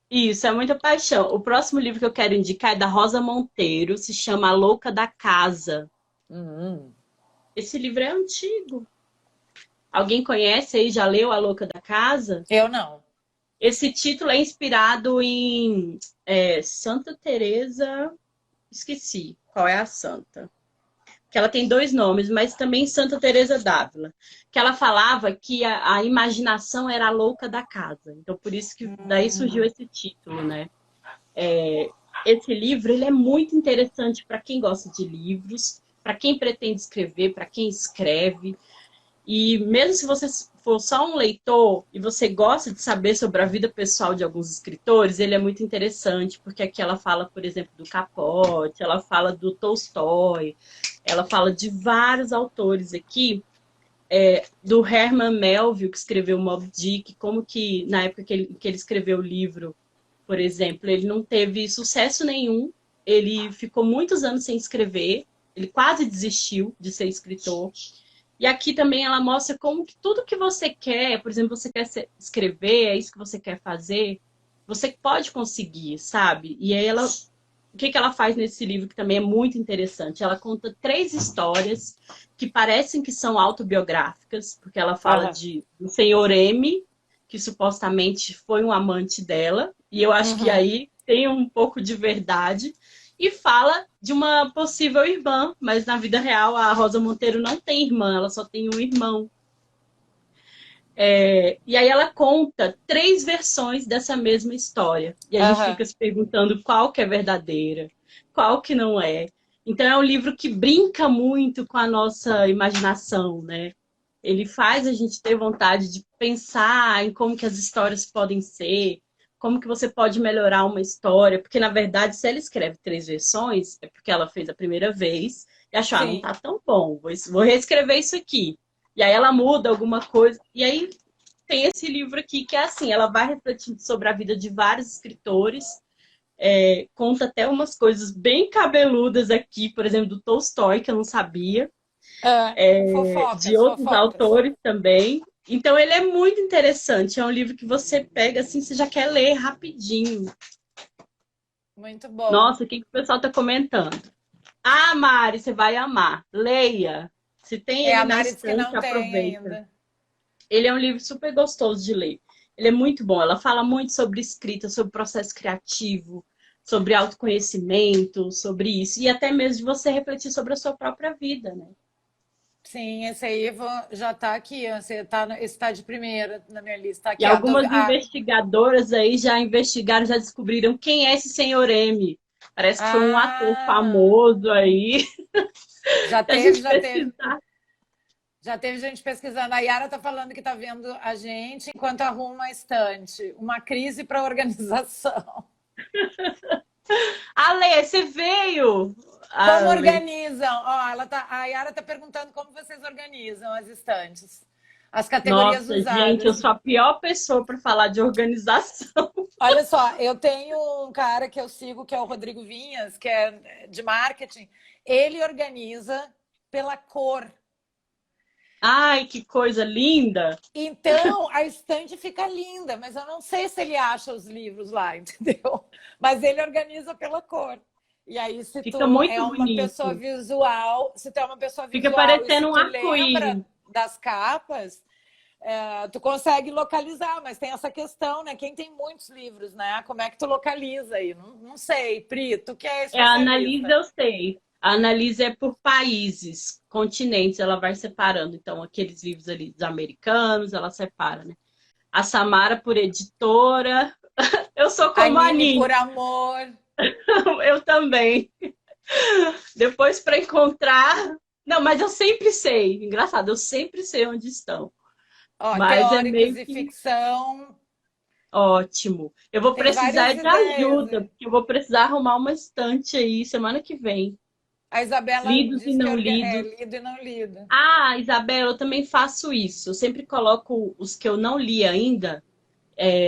Isso, é muita paixão. O próximo livro que eu quero indicar é da Rosa Monteiro, se chama A Louca da Casa. Uhum. Esse livro é antigo. Alguém conhece aí, já leu A Louca da Casa? Eu não. Esse título é inspirado em Santa Teresa, esqueci qual é a santa. Que ela tem dois nomes, mas também Santa Teresa d'Ávila, que ela falava que a imaginação era a louca da casa. Então por isso que daí surgiu esse título, né? Esse livro ele é muito interessante para quem gosta de livros, para quem pretende escrever, para quem escreve. E mesmo se você for só um leitor e você gosta de saber sobre a vida pessoal de alguns escritores, ele é muito interessante, porque aqui ela fala, por exemplo, do Capote, ela fala do Tolstói, ela fala de vários autores aqui, do Herman Melville, que escreveu Moby Dick, como que na época que ele escreveu o livro, por exemplo, ele não teve sucesso nenhum, ele ficou muitos anos sem escrever, ele quase desistiu de ser escritor. E aqui também ela mostra como que tudo que você quer, por exemplo, você quer escrever, é isso que você quer fazer, você pode conseguir, sabe? E aí o que ela faz nesse livro que também é muito interessante? Ela conta três histórias que parecem que são autobiográficas, porque ela fala Aham. do senhor M, que supostamente foi um amante dela, e eu acho que Uhum. aí tem um pouco de verdade, e fala de uma possível irmã, mas na vida real a Rosa Monteiro não tem irmã, ela só tem um irmão. E aí ela conta três versões dessa mesma história. E a gente Aham. fica se perguntando qual que é verdadeira, qual que não é. Então é um livro que brinca muito com a nossa imaginação, né? Ele faz a gente ter vontade de pensar em como que as histórias podem ser, como que você pode melhorar uma história, porque na verdade se ela escreve 3 versões, é porque ela fez a primeira vez e achou, ah, não Sim. tá tão bom, vou reescrever isso aqui. E aí ela muda alguma coisa, e aí tem esse livro aqui que é assim, ela vai refletindo sobre a vida de vários escritores, conta até umas coisas bem cabeludas aqui, por exemplo, do Tolstói, que eu não sabia, de Fofocas, outros fofocas. autores também. Então ele é muito interessante, é um livro que você pega assim, você já quer ler rapidinho. Muito bom. Nossa, o que que o pessoal está comentando? Ah, Mari, você vai amar. Leia. Se tem É, ele a na Mari disse que estante, não tem aproveita. ainda. Ele é um livro super gostoso de ler. Ele é muito bom. Ela fala muito sobre escrita, sobre processo criativo, sobre autoconhecimento, sobre isso. E até mesmo de você refletir sobre a sua própria vida, né? Sim, esse aí já está aqui. Esse tá de primeira na minha lista. Tá E aqui, ó. algumas investigadoras aí já investigaram, já descobriram quem é esse senhor M. Parece que foi um ator Ah, famoso aí. já Se a teve, gente já teve. pesquisar. Já teve gente pesquisando. A Yara está falando que está vendo a gente enquanto arruma a estante. Uma crise para a organização. Ale, você veio! Como Ale. organizam? Ó, a Yara está perguntando como vocês organizam as estantes. As categorias Nossa, gente, eu usadas. sou a pior pessoa para falar de organização. Olha só, eu tenho um cara que eu sigo, que é o Rodrigo Vinhas, que é de marketing. Ele organiza pela cor. Ai, que coisa linda! Então, a estante fica linda, mas eu não sei se ele acha os livros lá, entendeu? Mas ele organiza pela cor. E aí, se Fica tu é muito uma pessoa bonito. visual, se tu é uma pessoa Fica visual e se parecendo um tu lembra arco-íris. das capas, tu consegue localizar, mas tem essa questão, né? Quem tem muitos livros, né? Como é que tu localiza aí? Não, não sei, Pri, tu que é A Analisa especialista. eu sei. A Analisa é por países, continentes, ela vai separando. Então, aqueles livros ali dos americanos, ela separa, né? A Samara por editora. Eu sou A como a Nini Nini, por amor. eu também. Depois para encontrar. Não, mas eu sempre sei. Engraçado, eu sempre sei onde estão. Ó, Mas é teóricos meio e que ficção. ótimo. Eu vou Tem várias precisar de ideias. ajuda, porque eu vou precisar arrumar uma estante aí semana que vem. A Isabela Lidos e diz que não é lidos. lido e não lido. Ah, Isabela, eu também faço isso. Eu sempre coloco os que eu não li ainda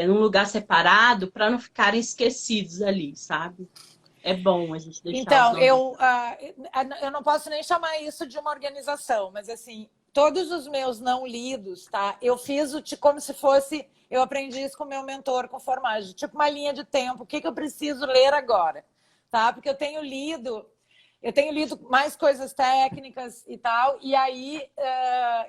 num lugar separado para não ficarem esquecidos ali, sabe? É bom a gente deixar os Então, nomes. eu não posso nem chamar isso de uma organização, mas assim, todos os meus não lidos, tá? Eu fiz como se fosse. Eu aprendi isso com o meu mentor com formagem, tipo uma linha de tempo. O que eu preciso ler agora? Tá? Porque eu tenho lido mais coisas técnicas e tal, e aí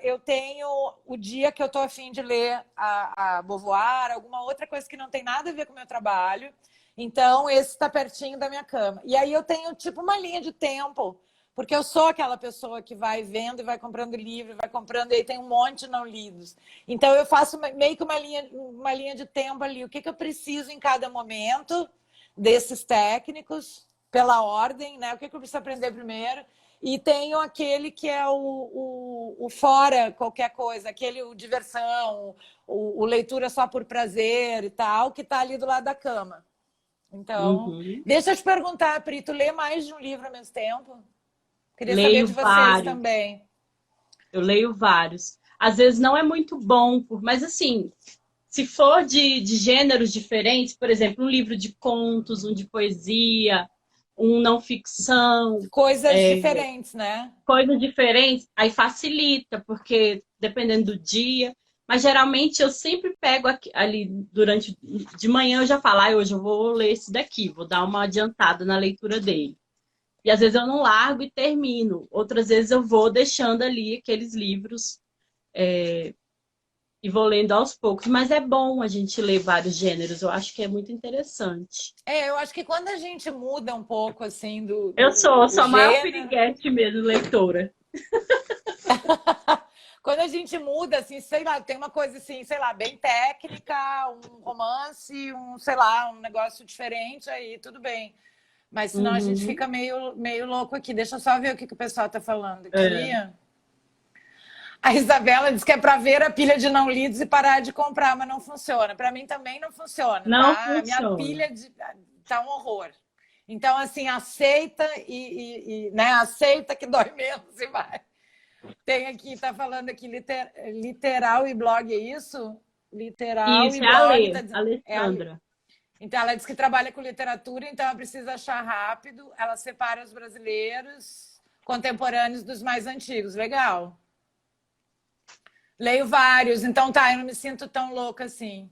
eu tenho o dia que eu estou afim de ler a Beauvoir, alguma outra coisa que não tem nada a ver com o meu trabalho. Então, esse está pertinho da minha cama. E aí eu tenho tipo uma linha de tempo, porque eu sou aquela pessoa que vai vendo e vai comprando livro, vai comprando, e aí tem um monte não lidos. Então, eu faço meio que uma linha de tempo ali. O que eu preciso em cada momento desses técnicos, pela ordem, né? O que eu preciso aprender primeiro. E tenho aquele que é o fora qualquer coisa, aquele o diversão, o leitura só por prazer e tal, que está ali do lado da cama. Então, Uhum. deixa eu te perguntar, Pri, tu lê mais de um livro ao mesmo tempo? Queria saber Leio de vocês vários. também. Eu leio vários. Às vezes não é muito bom, mas assim, se for de gêneros diferentes, por exemplo, um livro de contos, um de poesia, um não ficção, Coisas diferentes, né? coisas diferentes, aí facilita, porque dependendo do dia. Mas geralmente eu sempre pego ali durante de manhã eu já falo, ah, hoje eu vou ler esse daqui, vou dar uma adiantada na leitura dele. E às vezes eu não largo e termino. Outras vezes eu vou deixando ali aqueles livros e vou lendo aos poucos. Mas é bom a gente ler vários gêneros. Eu acho que é muito interessante. Eu acho que quando a gente muda um pouco, assim, Eu o sou a maior gênero, piriguete mesmo, leitora. quando a gente muda, assim, sei lá, tem uma coisa assim, sei lá, bem técnica, um romance, sei lá, um negócio diferente, aí tudo bem. Mas senão a gente Uhum. fica meio louco aqui. Deixa eu só ver o que o pessoal tá falando aqui. É. A Isabela diz que é para ver a pilha de não lidos e parar de comprar, mas não funciona. Para mim também não funciona, Não tá? A minha funciona. pilha tá um horror. Então, assim, aceita né? Aceita que dói menos e vai. Tem aqui, tá falando aqui, literal e blog, é isso? Literal e Isso, é blog. a É a, Alessandra. então, ela diz que trabalha com literatura, então ela precisa achar rápido. Ela separa os brasileiros contemporâneos dos mais antigos. Legal. Leio vários, então tá, eu não me sinto tão louca assim.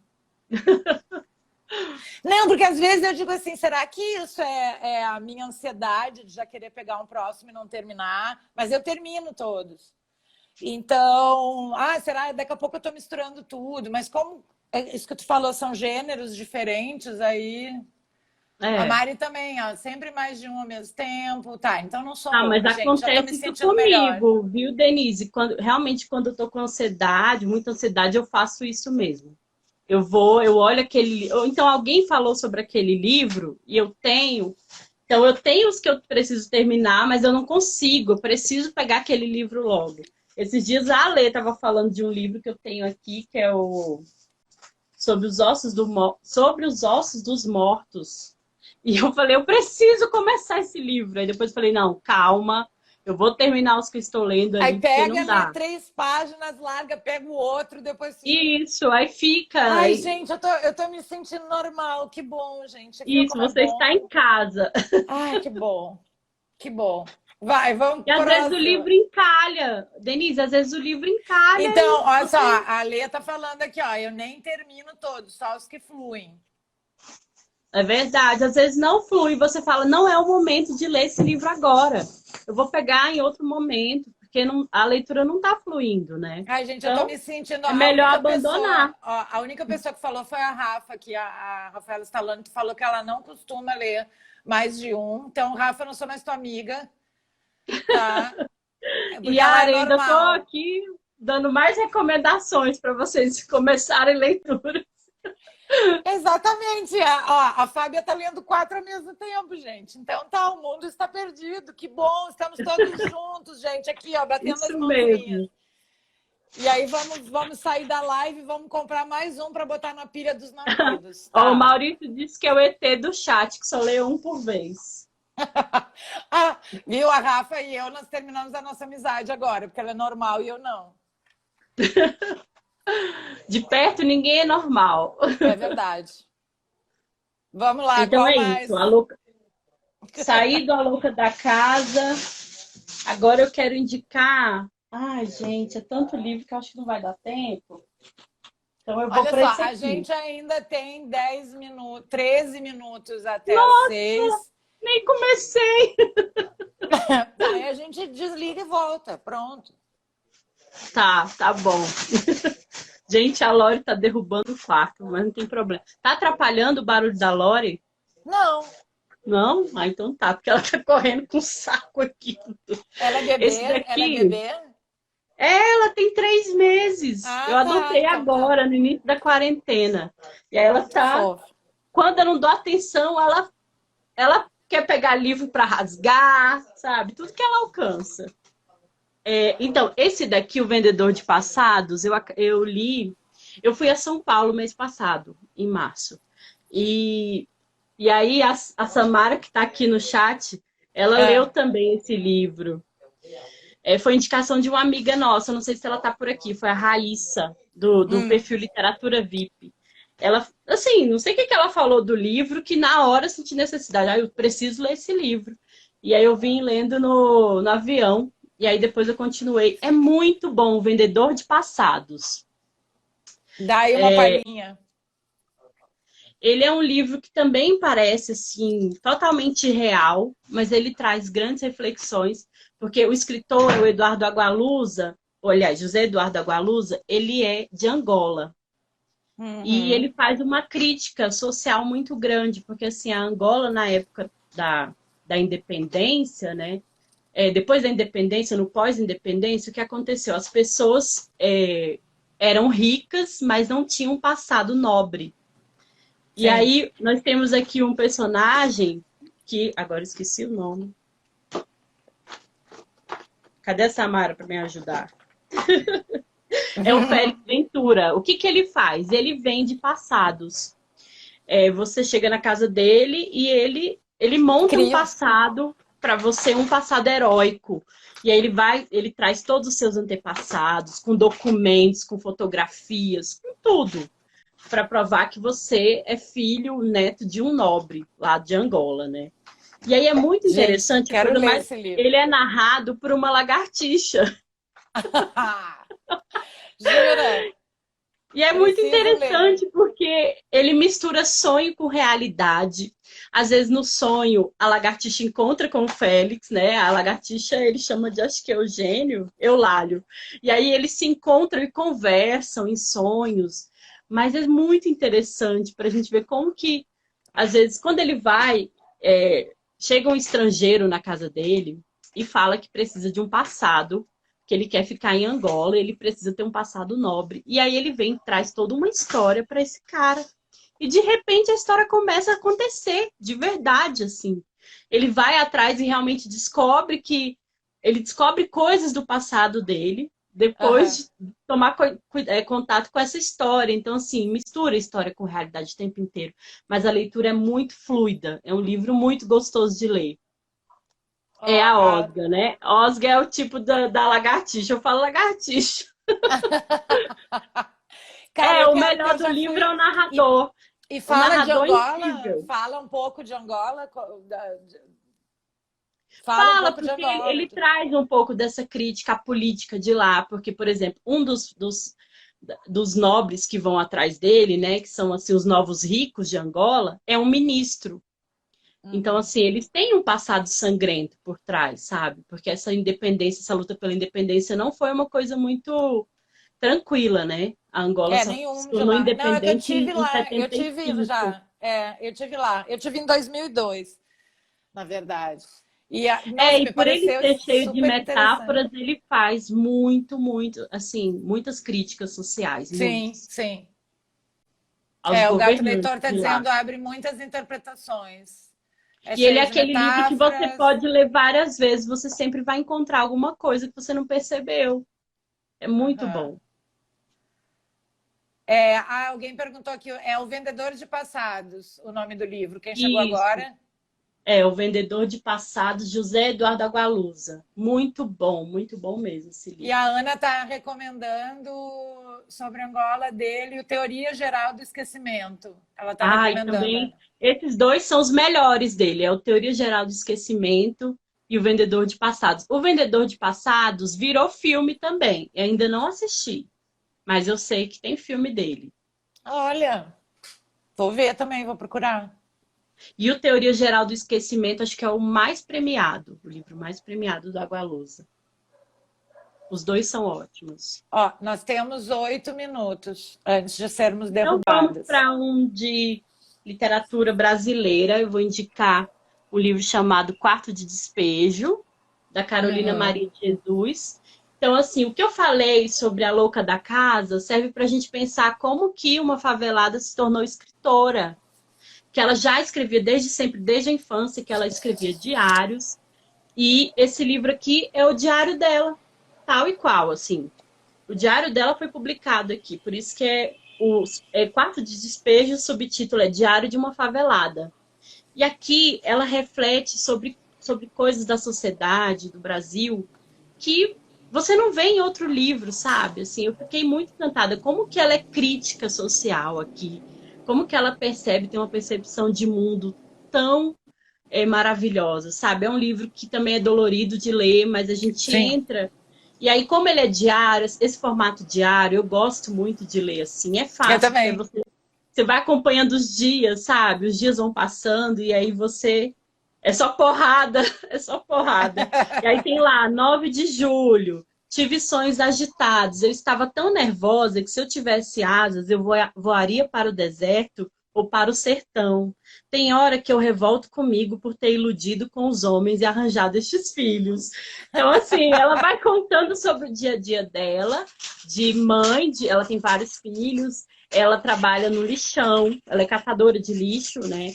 Não, porque às vezes eu digo assim, será que isso é a minha ansiedade de já querer pegar um próximo e não terminar? Mas eu termino todos. Então, será? Daqui a pouco eu tô misturando tudo, mas como isso que tu falou são gêneros diferentes, aí... A É. Mari também, ó, sempre mais de um ao mesmo tempo. Tá, então não sou Ah, mas louca, gente, já tô me acontece isso sentindo melhor. comigo, viu, Denise? Realmente, quando eu tô com ansiedade, muita ansiedade, eu faço isso mesmo. Eu olho aquele. Ou então alguém falou sobre aquele livro e eu tenho. Então eu tenho os que eu preciso terminar, mas eu não consigo. Eu preciso pegar aquele livro logo. Esses dias a Ale estava falando de um livro que eu tenho aqui, que é o sobre os ossos dos mortos. E eu falei, eu preciso começar esse livro. Aí depois eu falei, não, calma, eu vou terminar os que estou lendo Aí ali, porque pega, não lê dá. 3 páginas, larga, pega o outro, depois... Isso, aí fica. Ai, gente, eu tô me sentindo normal. Que bom, gente. Viu Isso, como é você bom? está em casa. Ai, que bom. Que bom. Vai, vamos E pro às vezes o próximo. livro encalha. Denise, às vezes o livro encalha Então, e olha só, você. a Lê tá falando aqui, ó, eu nem termino todos, só os que fluem. É verdade, às vezes não flui. Você fala, não é o momento de ler esse livro agora. Eu vou pegar em outro momento, porque a leitura não está fluindo, né? Ai, gente, eu tô Então, me sentindo é a melhor única pessoa, abandonar. ó, a única pessoa que falou foi a Rafa, que a Rafaela Stalani, que falou que ela não costuma ler mais de um. Então, Rafa, eu não sou mais tua amiga, tá? É E porque a ela é ainda estou normal. aqui dando mais recomendações para vocês começarem leitura. Exatamente. A Fábia tá lendo 4 ao mesmo tempo, gente. Então tá, o mundo está perdido. Que bom, estamos todos juntos, gente, aqui, ó, batendo as Isso mãozinhas. mesmo. E aí vamos sair da live e vamos comprar mais um para botar na pilha dos não lidos. Ó, o Tá. Maurício disse que é o ET do chat, que só lê um por vez. Viu? A Rafa e eu, nós terminamos a nossa amizade agora, porque ela é normal e eu não. De perto, ninguém é normal. É verdade. Vamos lá, Então qual é mais? isso. Saí do A Louca da Casa. Agora eu quero indicar. Ai, gente, é tanto livro que eu acho que não vai dar tempo. Então eu vou Olha para só, esse a aqui. gente ainda tem 10 minutos, 13 minutos até as Nossa, 6. nem comecei. Aí a gente desliga e volta. Pronto. Tá bom. Gente, a Lori tá derrubando o quarto, mas não tem problema. Tá atrapalhando o barulho da Lori? Não. Não? Ah, então tá, porque ela tá correndo com o saco aqui. Ela é Esse bebê? Ela é daqui, bebê? ela tem 3 meses. Eu Ah, tá. adotei Então tá. agora, no início da quarentena. E aí ela Que tá. fofo. Quando eu não dou atenção, ela quer pegar livro para rasgar, sabe? Tudo que ela alcança. Então, esse daqui, O Vendedor de Passados, eu li. Eu fui a São Paulo mês passado, em março. E aí a Samara, que está aqui no chat, ela leu também esse livro. Foi indicação de uma amiga nossa, não sei se ela está por aqui, foi a Raíssa, do perfil Literatura VIP. Ela, assim, não sei o que ela falou do livro, que na hora eu senti necessidade. Eu preciso ler esse livro. E aí eu vim lendo no avião. E aí depois eu continuei. É muito bom, O Vendedor de Passados. Dá aí uma palhinha. Ele é um livro que também parece, assim, totalmente real, mas ele traz grandes reflexões, porque o escritor, o Eduardo Agualusa, aliás, José Eduardo Agualusa, ele é de Angola. E ele faz uma crítica social muito grande, porque assim, a Angola, na época da independência, né? Depois da independência, no pós-independência, o que aconteceu? As pessoas eram ricas, mas não tinham um passado nobre. E aí, nós temos aqui um personagem que... Agora esqueci o nome. Cadê a Samara para me ajudar? É o Félix Ventura. O que que ele faz? Ele vende passados. Você chega na casa dele e ele monta um Cria. passado para você, um passado heróico. E aí ele traz todos os seus antepassados, com documentos, com fotografias, com tudo, para provar que você é filho, neto de um nobre lá de Angola, né? E aí é muito Gente, interessante, a quero coisa ler mais, esse livro. ele é narrado por uma lagartixa. Jura? E é muito Preciso ler. interessante porque ele mistura sonho com realidade. Às vezes no sonho a lagartixa encontra com o Félix, né? A lagartixa ele chama de, acho que é Eugênio, Eulálio. E aí eles se encontram e conversam em sonhos. Mas é muito interessante para a gente ver como que, às vezes, quando ele vai, chega um estrangeiro na casa dele e fala que precisa de um passado, que ele quer ficar em Angola, ele precisa ter um passado nobre. E aí ele vem e traz toda uma história para esse cara. E de repente a história começa a acontecer, de verdade, assim. Ele vai atrás e realmente descobre que ele descobre coisas do passado dele, Aham. depois de tomar contato com essa história. Então, assim, mistura a história com realidade o tempo inteiro. Mas a leitura é muito fluida, é um livro muito gostoso de ler. Ó, É a osga, né? Osga é o tipo da lagartixa. Eu falo lagartixa. Cara, eu O quero, porque melhor eu do já livro é fui. o E, narrador. e O fala de narrador é Angola? incrível. Fala um pouco de Angola? Fala um Fala, pouco de porque Angola. ele traz um pouco dessa crítica política de lá. Porque, por exemplo, um dos nobres que vão atrás dele, né? Que são assim, os novos ricos de Angola, é um ministro. Então, Uhum. assim, eles têm um passado sangrento por trás, sabe? Porque essa independência, essa luta pela independência não foi uma coisa muito tranquila, né? A Angola só se Nenhum de tornou lá. Não, é que eu independente tive em lá. Eu tive 75. já. Eu tive lá. Eu tive em 2002, na verdade. Nossa, E me por ele pareceu ser cheio de super interessante. metáforas, ele faz muito, assim, muitas críticas sociais, Sim, muitas, sim. aos O Gato governantes Leitor está de lá. dizendo abre muitas interpretações. É E ele é cheio de aquele livro que você metáforas. pode ler várias vezes, você sempre vai encontrar alguma coisa que você não percebeu. É muito Aham. bom. Alguém perguntou aqui, é O Vendedor de Passados, o nome do livro. Quem chegou Isso. agora? O Vendedor de Passados, José Eduardo Agualusa. Muito bom mesmo esse E livro. a Ana está recomendando sobre Angola dele o Teoria Geral do Esquecimento. Ela está E recomendando. também, esses dois são os melhores dele, é o Teoria Geral do Esquecimento e o Vendedor de Passados. O Vendedor de Passados virou filme também, eu ainda não assisti, mas eu sei que tem filme dele. Olha, vou ver também, vou procurar. E o Teoria Geral do Esquecimento, acho que é o mais premiado, o livro mais premiado do Agualusa. Os dois são ótimos. Ó, nós temos 8 minutos antes de sermos Então vamos derrubadas. para um de literatura brasileira. Eu vou indicar o livro chamado Quarto de Despejo, da Carolina Uhum. Maria de Jesus. Então, assim, o que eu falei sobre a louca da casa serve para a gente pensar como que uma favelada se tornou escritora. Que ela já escrevia desde sempre, desde a infância, que ela escrevia diários. E esse livro aqui é o diário dela, tal e qual, assim. O diário dela foi publicado aqui, por isso que é Quarto de Despejo, o subtítulo é Diário de uma Favelada. E aqui ela reflete sobre coisas da sociedade, do Brasil, que você não vê em outro livro, sabe? Assim, eu fiquei muito encantada. Como que ela é crítica social aqui? Como que ela percebe, tem uma percepção de mundo tão maravilhosa, sabe? É um livro que também é dolorido de ler, mas a gente Sim, entra. E aí, como ele é diário, esse formato diário, eu gosto muito de ler assim. É eu fácil, porque também. você vai acompanhando os dias, sabe? Os dias vão passando e aí você. É só porrada, é só porrada. E aí tem lá, 9 de julho, tive sonhos agitados. Eu estava tão nervosa que se eu tivesse asas, eu voaria para o deserto ou para o sertão. Tem hora que eu revolto comigo por ter iludido com os homens e arranjado estes filhos. Então, assim, ela vai contando sobre o dia a dia dela, de mãe, ela tem vários filhos, ela trabalha no lixão, ela é catadora de lixo, né?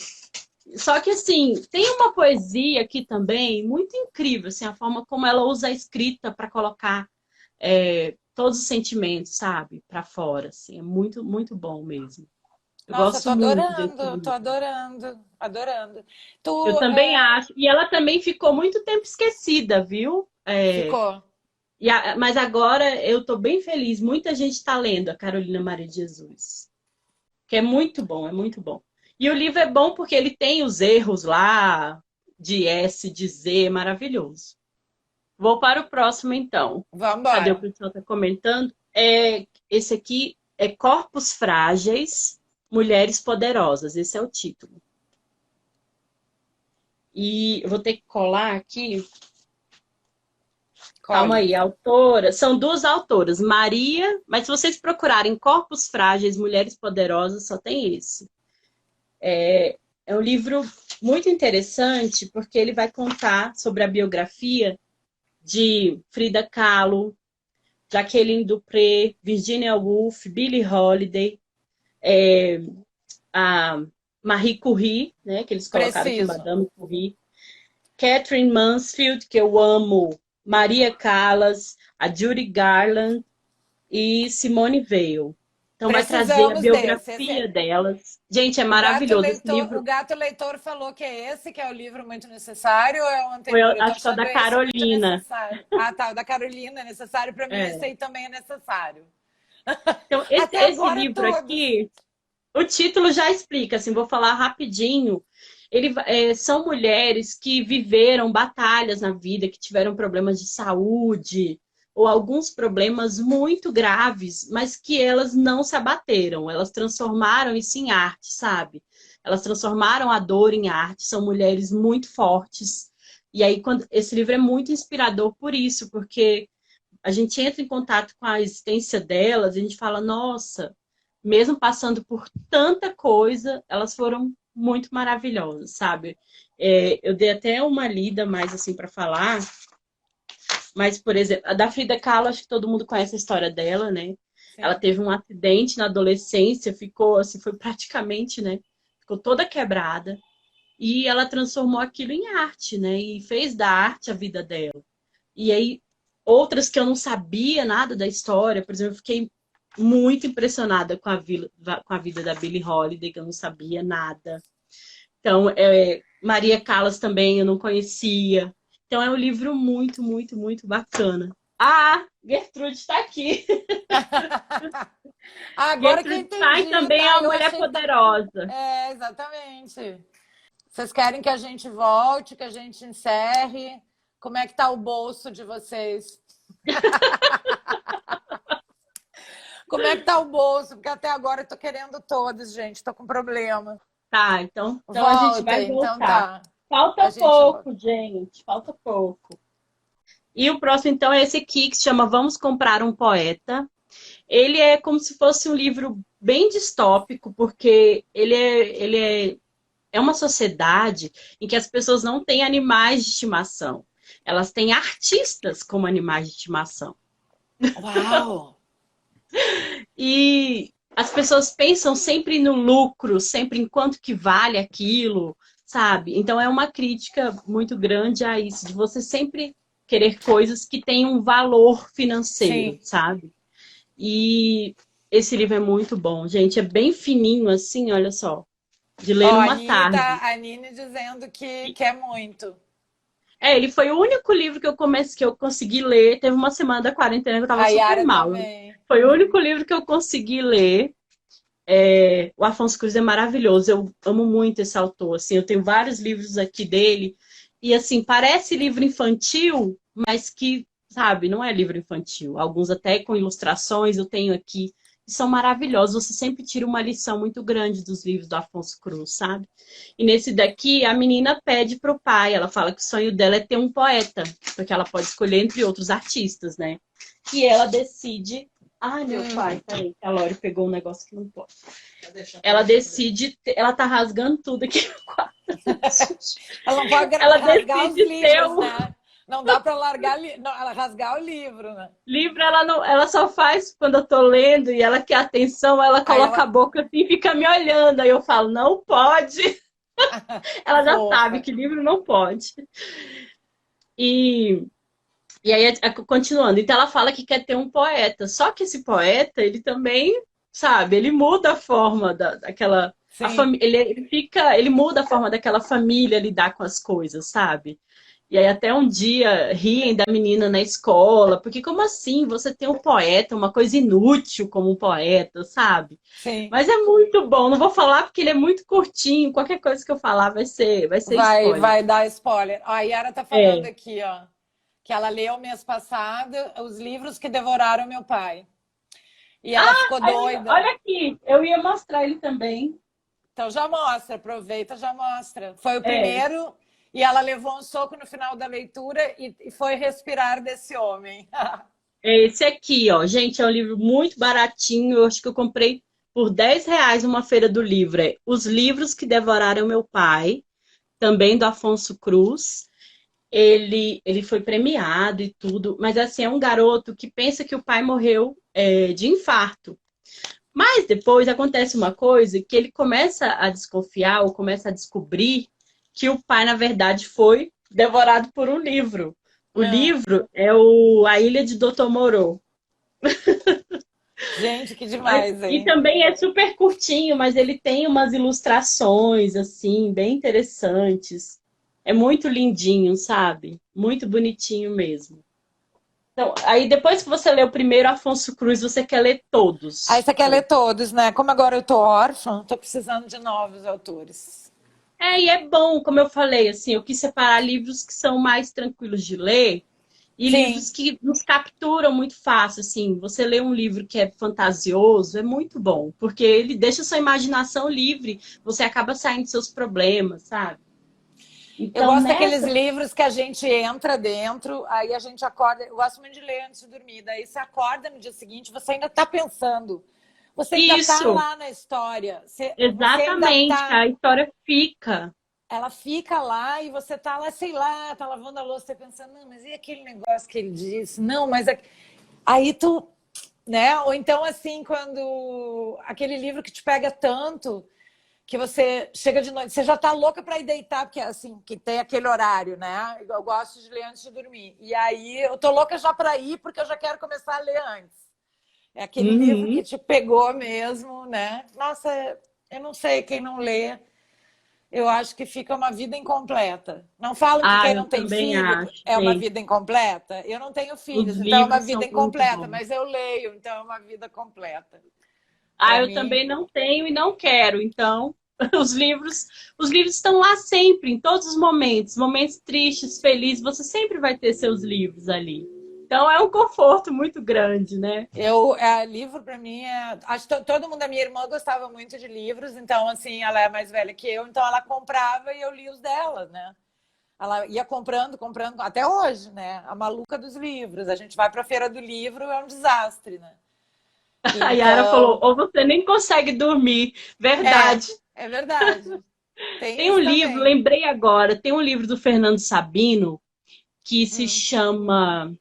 Só que, assim, tem uma poesia aqui também muito incrível, assim, a forma como ela usa a escrita para colocar todos os sentimentos, sabe? Pra fora, assim. É muito, muito bom mesmo. Eu Nossa, tô gosto muito desse adorando, tô livro. adorando, adorando. Eu Tu também acho. E ela também ficou muito tempo esquecida, viu? ficou. Mas agora eu tô bem feliz. Muita gente está lendo a Carolina Maria de Jesus. Que é muito bom, é muito bom. E o livro é bom porque ele tem os erros lá de S, de Z, maravilhoso. Vou para o próximo, então. Vamos Cadê o embora. pessoal está comentando? Esse aqui é Corpos Frágeis, Mulheres Poderosas. Esse é o título. E eu vou ter que colar aqui. Calma Colhe. aí, autora. São duas autoras, Maria, mas se vocês procurarem Corpos Frágeis, Mulheres Poderosas, só tem esse. É um livro muito interessante porque ele vai contar sobre a biografia de Frida Kahlo, Jacqueline Dupré, Virginia Woolf, Billie Holiday, a Marie Curie, né, que eles colocaram aqui Preciso. Madame Curie, Catherine Mansfield, que eu amo, Maria Callas, a Judy Garland e Simone Weil. Então vai trazer a Precisamos desse. Esse biografia delas. Gente, é maravilhoso esse o livro. gato leitor falou que é esse que é o livro muito necessário ou é o Foi, anterior? Eu tô acho que é o achando da esse muito Carolina. necessário. Ah, tá. O da Carolina é necessário para mim. Esse É. aí também é necessário. Então, Até esse agora, livro todos. aqui, o título já explica, assim, vou falar rapidinho. São mulheres que viveram batalhas na vida, que tiveram problemas de saúde, ou alguns problemas muito graves, mas que elas não se abateram, elas transformaram isso em arte, sabe? Elas transformaram a dor em arte, são mulheres muito fortes. E aí, esse livro é muito inspirador por isso, porque a gente entra em contato com a existência delas e a gente fala, nossa, mesmo passando por tanta coisa, elas foram muito maravilhosas, sabe? Eu dei até uma lida mais assim para falar, mas, por exemplo, a da Frida Kahlo, acho que todo mundo conhece a história dela, né? Ela Sim. teve um acidente na adolescência, ficou assim, foi praticamente, né? Ficou toda quebrada. E ela transformou aquilo em arte, né? E fez da arte a vida dela. E aí, outras que eu não sabia nada da história, por exemplo, eu fiquei muito impressionada com a vida da Billie Holiday, que eu não sabia nada. Então, Maria Callas também eu não conhecia. Então, é um livro muito, muito, muito bacana. Ah, Gertrude está aqui. Agora que eu Gertrude Stein entendi, também é tá? uma Eu mulher achei. poderosa. É, exatamente. Vocês querem que a gente volte, que a gente encerre? Como é que tá o bolso de vocês? Como é que tá o bolso? Porque até agora eu tô querendo todos, gente. Tô com problema. Tá, então a gente vai Voltem, então voltar. tá. A Falta gente volta. pouco, gente, falta pouco. E o próximo, então, é esse aqui, que se chama Vamos Comprar um Poeta. Ele é como se fosse um livro bem distópico, porque é uma sociedade em que as pessoas não têm animais de estimação. Elas têm artistas como animais de estimação. Uau! E as pessoas pensam sempre no lucro, sempre em quanto que vale aquilo, sabe? Então é uma crítica muito grande a isso, de você sempre querer coisas que tenham um valor financeiro, Sim. sabe? E esse livro é muito bom, gente. É bem fininho, assim, olha só. De Ó, ler numa tarde. A Nini dizendo que quer muito. Ele foi o único livro que eu consegui ler. Teve uma semana da quarentena que eu tava A super Yara mal. também. Foi o único livro que eu consegui ler. O Afonso Cruz é maravilhoso. Eu amo muito esse autor. Assim, eu tenho vários livros aqui dele. E assim, parece livro infantil, mas que, sabe, não é livro infantil. Alguns até com ilustrações eu tenho aqui. E são maravilhosos. Você sempre tira uma lição muito grande dos livros do Afonso Cruz, sabe? E nesse daqui, a menina pede pro pai. Ela fala que o sonho dela é ter um poeta, porque ela pode escolher entre outros artistas, né? E ela decide. Ai, meu pai, peraí, que a Lori pegou um negócio que não pode. Ela decide. Ela tá rasgando tudo aqui no quarto. Ela não pode Ela rasgar os decide ter livros, um né? Não dá para largar não, ela rasgar o livro, né? livro, ela não, ela só faz quando eu tô lendo e ela quer atenção, ela Aí coloca a ela. boca assim e fica me olhando. Aí eu falo, não pode. Ela já sabe Fofa. que livro não pode. E E aí, continuando, então ela fala que quer ter um poeta. Só que esse poeta, ele também, sabe, ele muda a forma daquela. Sim. Ele muda a forma daquela família lidar com as coisas, sabe? E aí até um dia riem da menina na escola, porque como assim você tem um poeta, uma coisa inútil como um poeta, sabe? Sim. Mas é muito bom, não vou falar porque ele é muito curtinho, qualquer coisa que eu falar vai ser spoiler. Vai dar spoiler. Ó, a Yara tá falando É. aqui, ó, que ela leu mês passado os livros que devoraram meu pai. E ela ficou doida. Olha aqui, eu ia mostrar ele também. Então já mostra, aproveita, já mostra. Foi o É, primeiro e ela levou um soco no final da leitura e foi respirar desse homem. é esse aqui, ó. Gente, é um livro muito baratinho. Eu acho que eu comprei por R$ 10 uma feira do livro. É Os Livros que Devoraram Meu Pai, também do Afonso Cruz. Ele foi premiado e tudo, mas assim, é um garoto que pensa que o pai morreu de infarto. Mas depois acontece uma coisa que ele começa a desconfiar ou começa a descobrir que o pai, na verdade, foi devorado por um livro. O Ah, livro é A Ilha de Dr. Moreau. gente, que demais, E hein? também é super curtinho, mas ele tem umas ilustrações, assim, bem interessantes. É muito lindinho, sabe? Muito bonitinho mesmo. Então, aí depois que você lê o primeiro Afonso Cruz, você quer ler Aí todos. você quer ler todos, né? Como agora eu tô órfã, tô precisando de novos autores. E é bom, como eu falei, assim, eu quis separar livros que são mais tranquilos de ler e Sim, livros que nos capturam muito fácil, assim. Você lê um livro que é fantasioso, é muito bom, porque ele deixa sua imaginação livre, você acaba saindo dos seus problemas, sabe? eu Então, gosto daqueles nessa. livros que a gente entra dentro, aí a gente acorda. Eu gosto muito de ler antes de dormir. Daí você acorda no dia seguinte, você ainda está pensando. Você ainda está Isso, lá na história. Você ainda exatamente, está. a história fica. Ela fica lá e você está lá, sei lá, tá lavando a louça, você pensando, não, mas e aquele negócio que ele disse? Não, mas. Aí tu. Né? Ou então, assim, quando. Aquele livro que te pega tanto que você chega de noite, você já tá louca para ir deitar, porque assim, que tem aquele horário, né? Eu gosto de ler antes de dormir. E aí eu tô louca já para ir, porque eu já quero começar a ler antes. É aquele livro que Uhum. te pegou mesmo, né? Nossa, eu não sei, quem não lê, eu acho que fica uma vida incompleta. Não falam que quem Eu não tem também filho acho, é uma gente. vida incompleta? Eu não tenho Os filhos, então é uma livros vida são muito incompleta, bons. mas eu leio, então é uma vida completa. Para Eu mim, também não tenho e não quero. Então, os livros, os livros estão lá sempre, em todos os momentos, momentos tristes, felizes, você sempre vai ter seus livros ali. Então, é um conforto muito grande, né? livro para mim é. Acho que todo mundo, a minha irmã gostava muito de livros, então, assim, ela é mais velha que eu, então ela comprava e eu li os dela, né? Ela ia comprando, comprando, até hoje, né? A maluca dos livros. A gente vai para a feira do livro, é um desastre, né? A Yara falou: Então, ou você nem consegue dormir. é, Verdade. é verdade. Tem Tem um isso livro, também. lembrei agora, tem um livro do Fernando Sabino que se Hum. chama.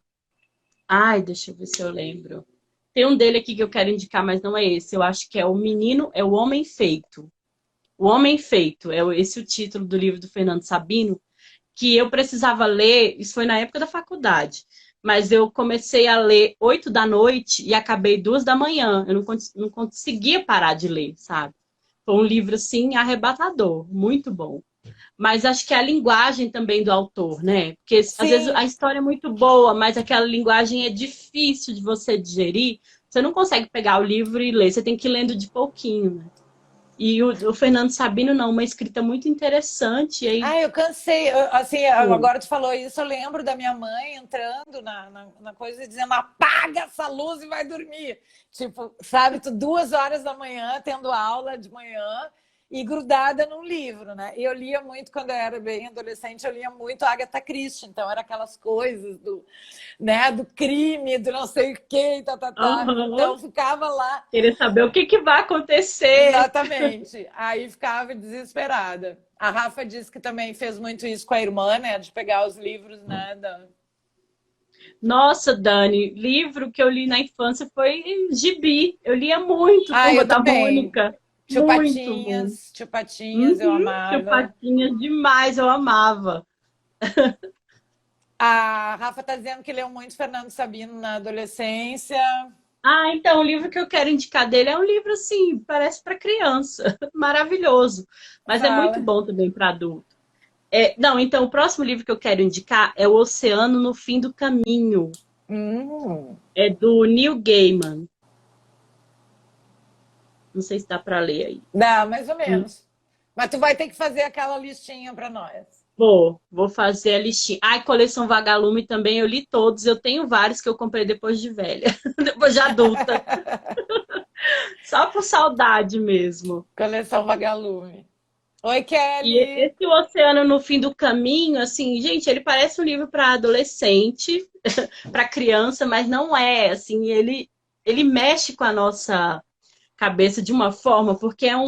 Ai, deixa eu ver se eu lembro. Tem um dele aqui que eu quero indicar, mas não é esse. Eu acho que é O Menino, é O Homem Feito. O Homem Feito, esse o título do livro do Fernando Sabino, que eu precisava ler, isso foi na época da faculdade, mas eu comecei a ler 8 da noite e acabei 2 da manhã. Eu não conseguia parar de ler, sabe? Foi um livro, assim, arrebatador, muito bom. Mas acho que é a linguagem também do autor, né? Porque às vezes Sim, a história é muito boa, mas aquela linguagem é difícil de você digerir. Você não consegue pegar o livro e ler, você tem que ir lendo de pouquinho, né? E o Fernando Sabino, não, uma escrita muito interessante. E aí, ah, eu cansei. Assim, pô, agora tu falou isso, eu lembro da minha mãe entrando na coisa e dizendo: apaga essa luz e vai dormir. Tipo, sabe, tu 2 horas da manhã tendo aula de manhã e grudada num livro, né? E eu lia muito quando eu era bem adolescente, eu lia muito Agatha Christie, então era aquelas coisas do, né, do crime, do não sei o quê, tá, tá, tá. Então aham, eu ficava lá. querer saber o que vai acontecer. Exatamente. Aí ficava desesperada. A Rafa disse que também fez muito isso com a irmã, né? De pegar os livros, né? Nossa, Dani, livro que eu li na infância foi Gibi. Eu lia muito, Ah, Turma eu da também. Mônica. Muito, muito. Tio Patinhas, eu Uhum, Tio amava. Patinhas demais, eu amava. A Rafa está dizendo que leu muito Fernando Sabino na adolescência. Ah, então, o livro que eu quero indicar dele é um livro, assim, parece para criança. Maravilhoso. Mas é muito Fala. bom também para adulto. Não, então, o próximo livro que eu quero indicar é O Oceano no Fim do Caminho. Hum. É do Neil Gaiman. Não sei se dá para ler aí. Dá, mais ou menos. Mas tu vai ter que fazer aquela listinha para nós. Vou fazer a listinha. Ai, Coleção Vagalume também, eu li todos. Eu tenho vários que eu comprei depois de velha, depois de adulta. Só por saudade mesmo. Coleção Vagalume. Oi, E Kelly. esse O Oceano no Fim do Caminho, assim, gente, ele parece um livro para adolescente, para criança, mas não é, assim, ele mexe com a nossa cabeça de uma forma, porque é Ah,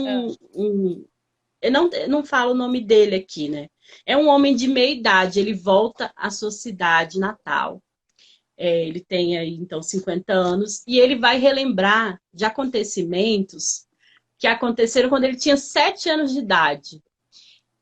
eu não falo o nome dele aqui, né? É um homem de meia idade, ele volta à sua cidade natal. Ele tem aí, então, 50 anos, e ele vai relembrar de acontecimentos que aconteceram quando ele tinha 7 anos de idade.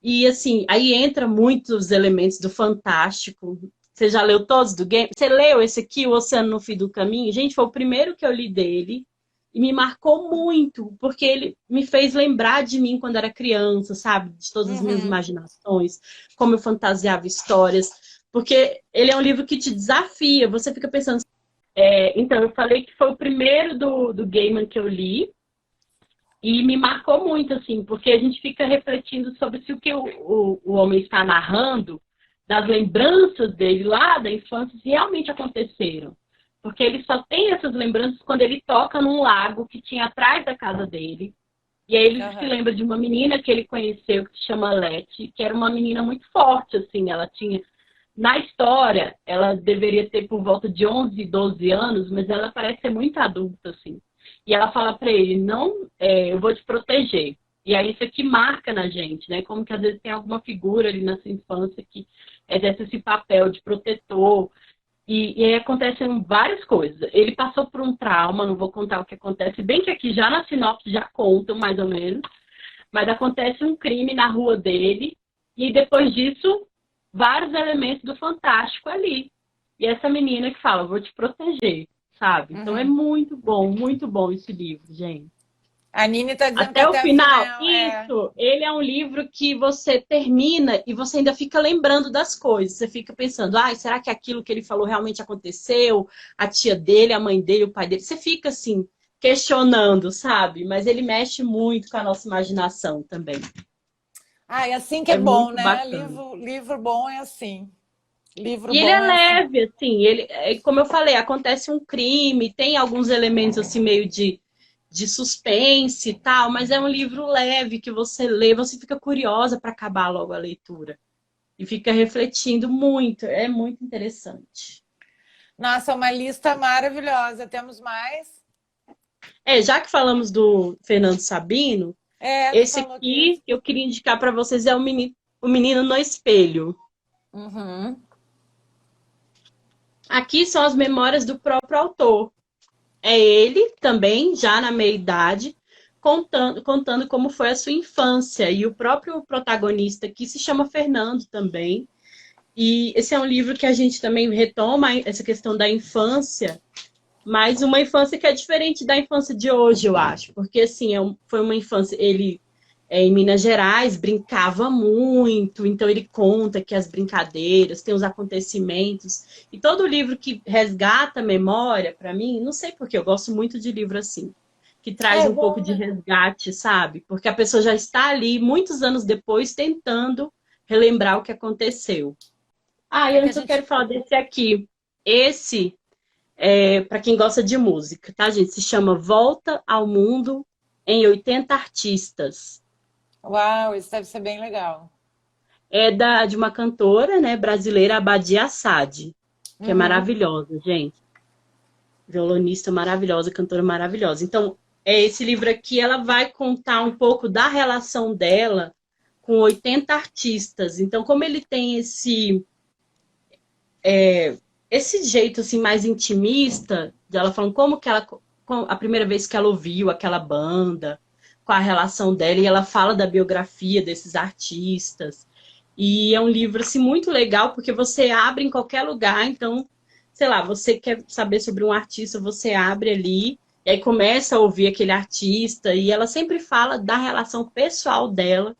E, assim, aí entra muitos elementos do fantástico. Você já leu todos do game? Você leu esse aqui, O Oceano no Fim do Caminho? Gente, foi o primeiro que eu li dele. E me marcou muito, porque ele me fez lembrar de mim quando era criança, sabe? De todas as minhas uhum. imaginações, como eu fantasiava histórias. Porque ele é um livro que te desafia. Você fica pensando. Então, eu falei que foi o primeiro do Gaiman que eu li. E me marcou muito, assim, porque a gente fica refletindo sobre se o que o homem está narrando, das lembranças dele lá da infância, se realmente aconteceram. Porque ele só tem essas lembranças quando ele toca num lago que tinha atrás da casa dele. E aí ele se Aham. lembra de uma menina que ele conheceu, que se chama Letty, que era uma menina muito forte, assim, ela tinha... Na história, ela deveria ter por volta de 11, 12 anos, mas ela parece ser muito adulta, assim. E ela fala para ele, não, eu vou te proteger. E aí isso aqui marca na gente, né? Como que às vezes tem alguma figura ali na sua infância que exerce esse papel de protetor. E aí acontecem várias coisas. Ele passou por um trauma, não vou contar o que acontece, bem que aqui já na sinopse já contam, mais ou menos. Mas acontece um crime na rua dele, e depois disso, vários elementos do fantástico ali. E essa menina que fala, vou te proteger, sabe? Então é Uhum. muito bom esse livro, gente. A Nini está dizendo que Até o até o final, final é. isso, ele é um livro que você termina e você ainda fica lembrando das coisas. Você fica pensando, será que aquilo que ele falou realmente aconteceu? A tia dele, a mãe dele, o pai dele. Você fica assim, questionando, sabe? Mas ele mexe muito com a nossa imaginação também. Ah, é assim que é É bom, muito né? bacana. Livro bom é assim. Livro E ele é bom é assim. leve, assim, como eu falei, acontece um crime, tem alguns elementos assim meio de suspense e tal, mas é um livro leve que você lê, você fica curiosa para acabar logo a leitura. E fica refletindo muito, é muito interessante. Nossa, uma lista maravilhosa. Temos mais? Já que falamos do Fernando Sabino, É, tu esse falou que. aqui que eu queria indicar para vocês é o Menino no Espelho. Uhum. Aqui são as memórias do próprio autor. É ele também, já na meia-idade, contando como foi a sua infância. E o próprio protagonista, que se chama Fernando também. E esse é um livro que a gente também retoma essa questão da infância, mas uma infância que é diferente da infância de hoje, eu acho. Porque, assim, foi uma infância... Ele em Minas Gerais, brincava muito, então ele conta que as brincadeiras, tem os acontecimentos, e todo livro que resgata a memória, para mim, não sei porquê, eu gosto muito de livro assim, que traz É um pouco bom, de né? resgate, sabe? Porque a pessoa já está ali, muitos anos depois, tentando relembrar o que aconteceu. E É que a antes eu gente. quero falar desse aqui. Esse para quem gosta de música, tá, gente? Se chama Volta ao Mundo em 80 Artistas. Uau, isso deve ser bem legal. É de uma cantora, né, brasileira, Abadia Assad, que é Uhum. maravilhosa, gente. Violonista maravilhosa, cantora maravilhosa. Então, esse livro aqui, ela vai contar um pouco da relação dela com 80 artistas. Então, como ele tem esse jeito assim mais intimista, dela falando como que ela a primeira vez que ela ouviu aquela banda, com a relação dela, e ela fala da biografia desses artistas. E é um livro assim, muito legal, porque você abre em qualquer lugar. Então, sei lá, você quer saber sobre um artista, você abre ali, e aí começa a ouvir aquele artista, e ela sempre fala da relação pessoal dela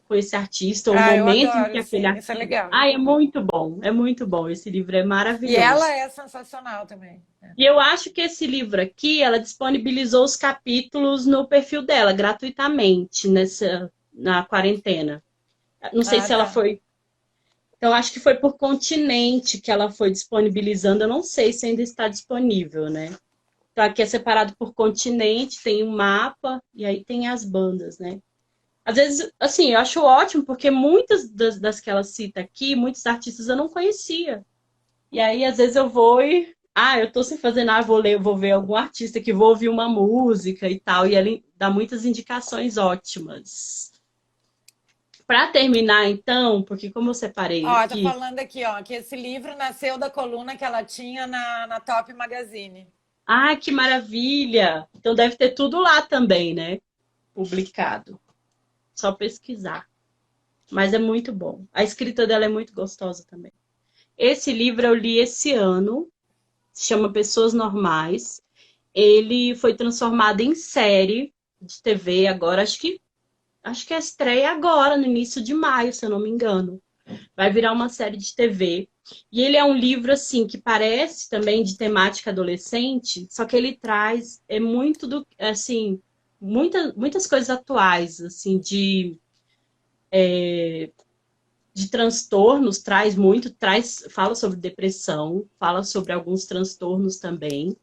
com esse artista, o Ah, eu momento em que adoro, aquele sim, isso é artista. legal. Ah, é muito bom, é muito bom. Esse livro é E ela maravilhoso. é sensacional também. E eu acho que esse livro aqui, ela disponibilizou os capítulos no perfil dela, gratuitamente, na quarentena. Não sei Ah, se ela tá. foi. Então, acho que foi por continente que ela foi disponibilizando. Eu não sei se ainda está disponível, né? Então, aqui é separado por continente, tem um mapa e aí tem as bandas, né? Às vezes, assim, eu acho ótimo, porque muitas das que ela cita aqui, muitos artistas eu não conhecia. E aí, às vezes, eu vou e. Ah, eu tô sem fazer nada, vou ler, vou ver algum artista que vou ouvir uma música e tal. E ela dá muitas indicações ótimas. Para terminar, então, porque como eu separei Ó, tô aqui. falando aqui, ó, que esse livro nasceu da coluna que ela tinha na Top Magazine. Ah, que maravilha! Então deve ter tudo lá também, né? Publicado. Só pesquisar. Mas é muito bom. A escrita dela é muito gostosa também. Esse livro eu li esse ano, se chama Pessoas Normais. Ele foi transformado em série de TV agora, acho que a estreia agora, no início de maio, se eu não me engano. Vai virar uma série de TV. E ele é um livro, assim, que parece também de temática adolescente, só que ele traz muito do, assim, muitas coisas atuais, assim, de transtornos, fala sobre depressão, fala sobre alguns transtornos também,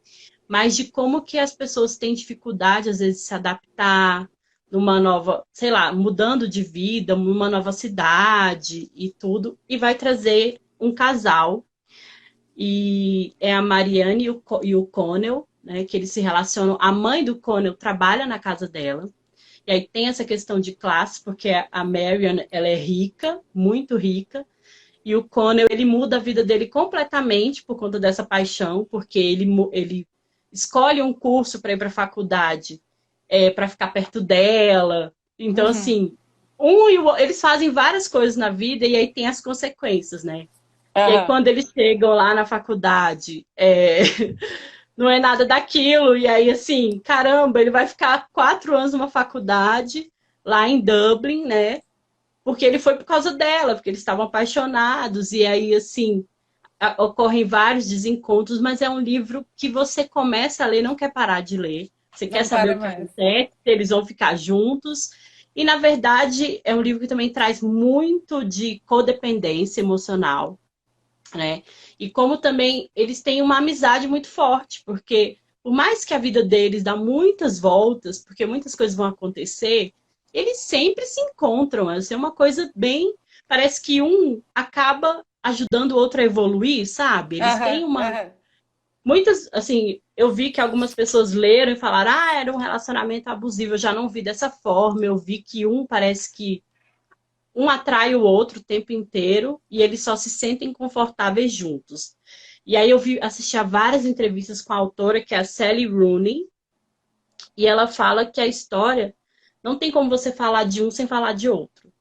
mas de como que as pessoas têm dificuldade, às vezes, de se adaptar numa nova, sei lá, mudando de vida, numa nova cidade e tudo, e vai trazer um casal, e é a Marianne e o Connell, né, que eles se relacionam. A mãe do Connell trabalha na casa dela, e aí tem essa questão de classe, porque a Marianne, ela é rica, muito rica, e o Connell, ele muda a vida dele completamente por conta dessa paixão, porque ele escolhe um curso para ir para a faculdade, para ficar perto dela. Então, Uhum. assim, eles fazem várias coisas na vida e aí tem as consequências, né? E aí, Aham. quando eles chegam lá na faculdade, não é nada daquilo. E aí, assim, caramba, ele vai ficar 4 anos numa faculdade, lá em Dublin, né? Porque ele foi por causa dela, porque eles estavam apaixonados. E aí, assim, ocorrem vários desencontros, mas é um livro que você começa a ler, não quer parar de ler. Você quer Não saber para o que mais. acontece, se eles vão ficar juntos. E, na verdade, é um livro que também traz muito de codependência emocional, né? E como também eles têm uma amizade muito forte, porque por mais que a vida deles dá muitas voltas, porque muitas coisas vão acontecer, eles sempre se encontram. Essa é uma coisa bem. Parece que um acaba ajudando o outro a evoluir, sabe? Eles têm Aham, uma. aham. Muitas, assim, eu vi que algumas pessoas leram e falaram, ah, era um relacionamento abusivo. Eu já não vi dessa forma. Eu vi que um parece que um atrai o outro o tempo inteiro e eles só se sentem confortáveis juntos. E aí assisti a várias entrevistas com a autora, que é a Sally Rooney, e ela fala que a história não tem como você falar de um sem falar de outro.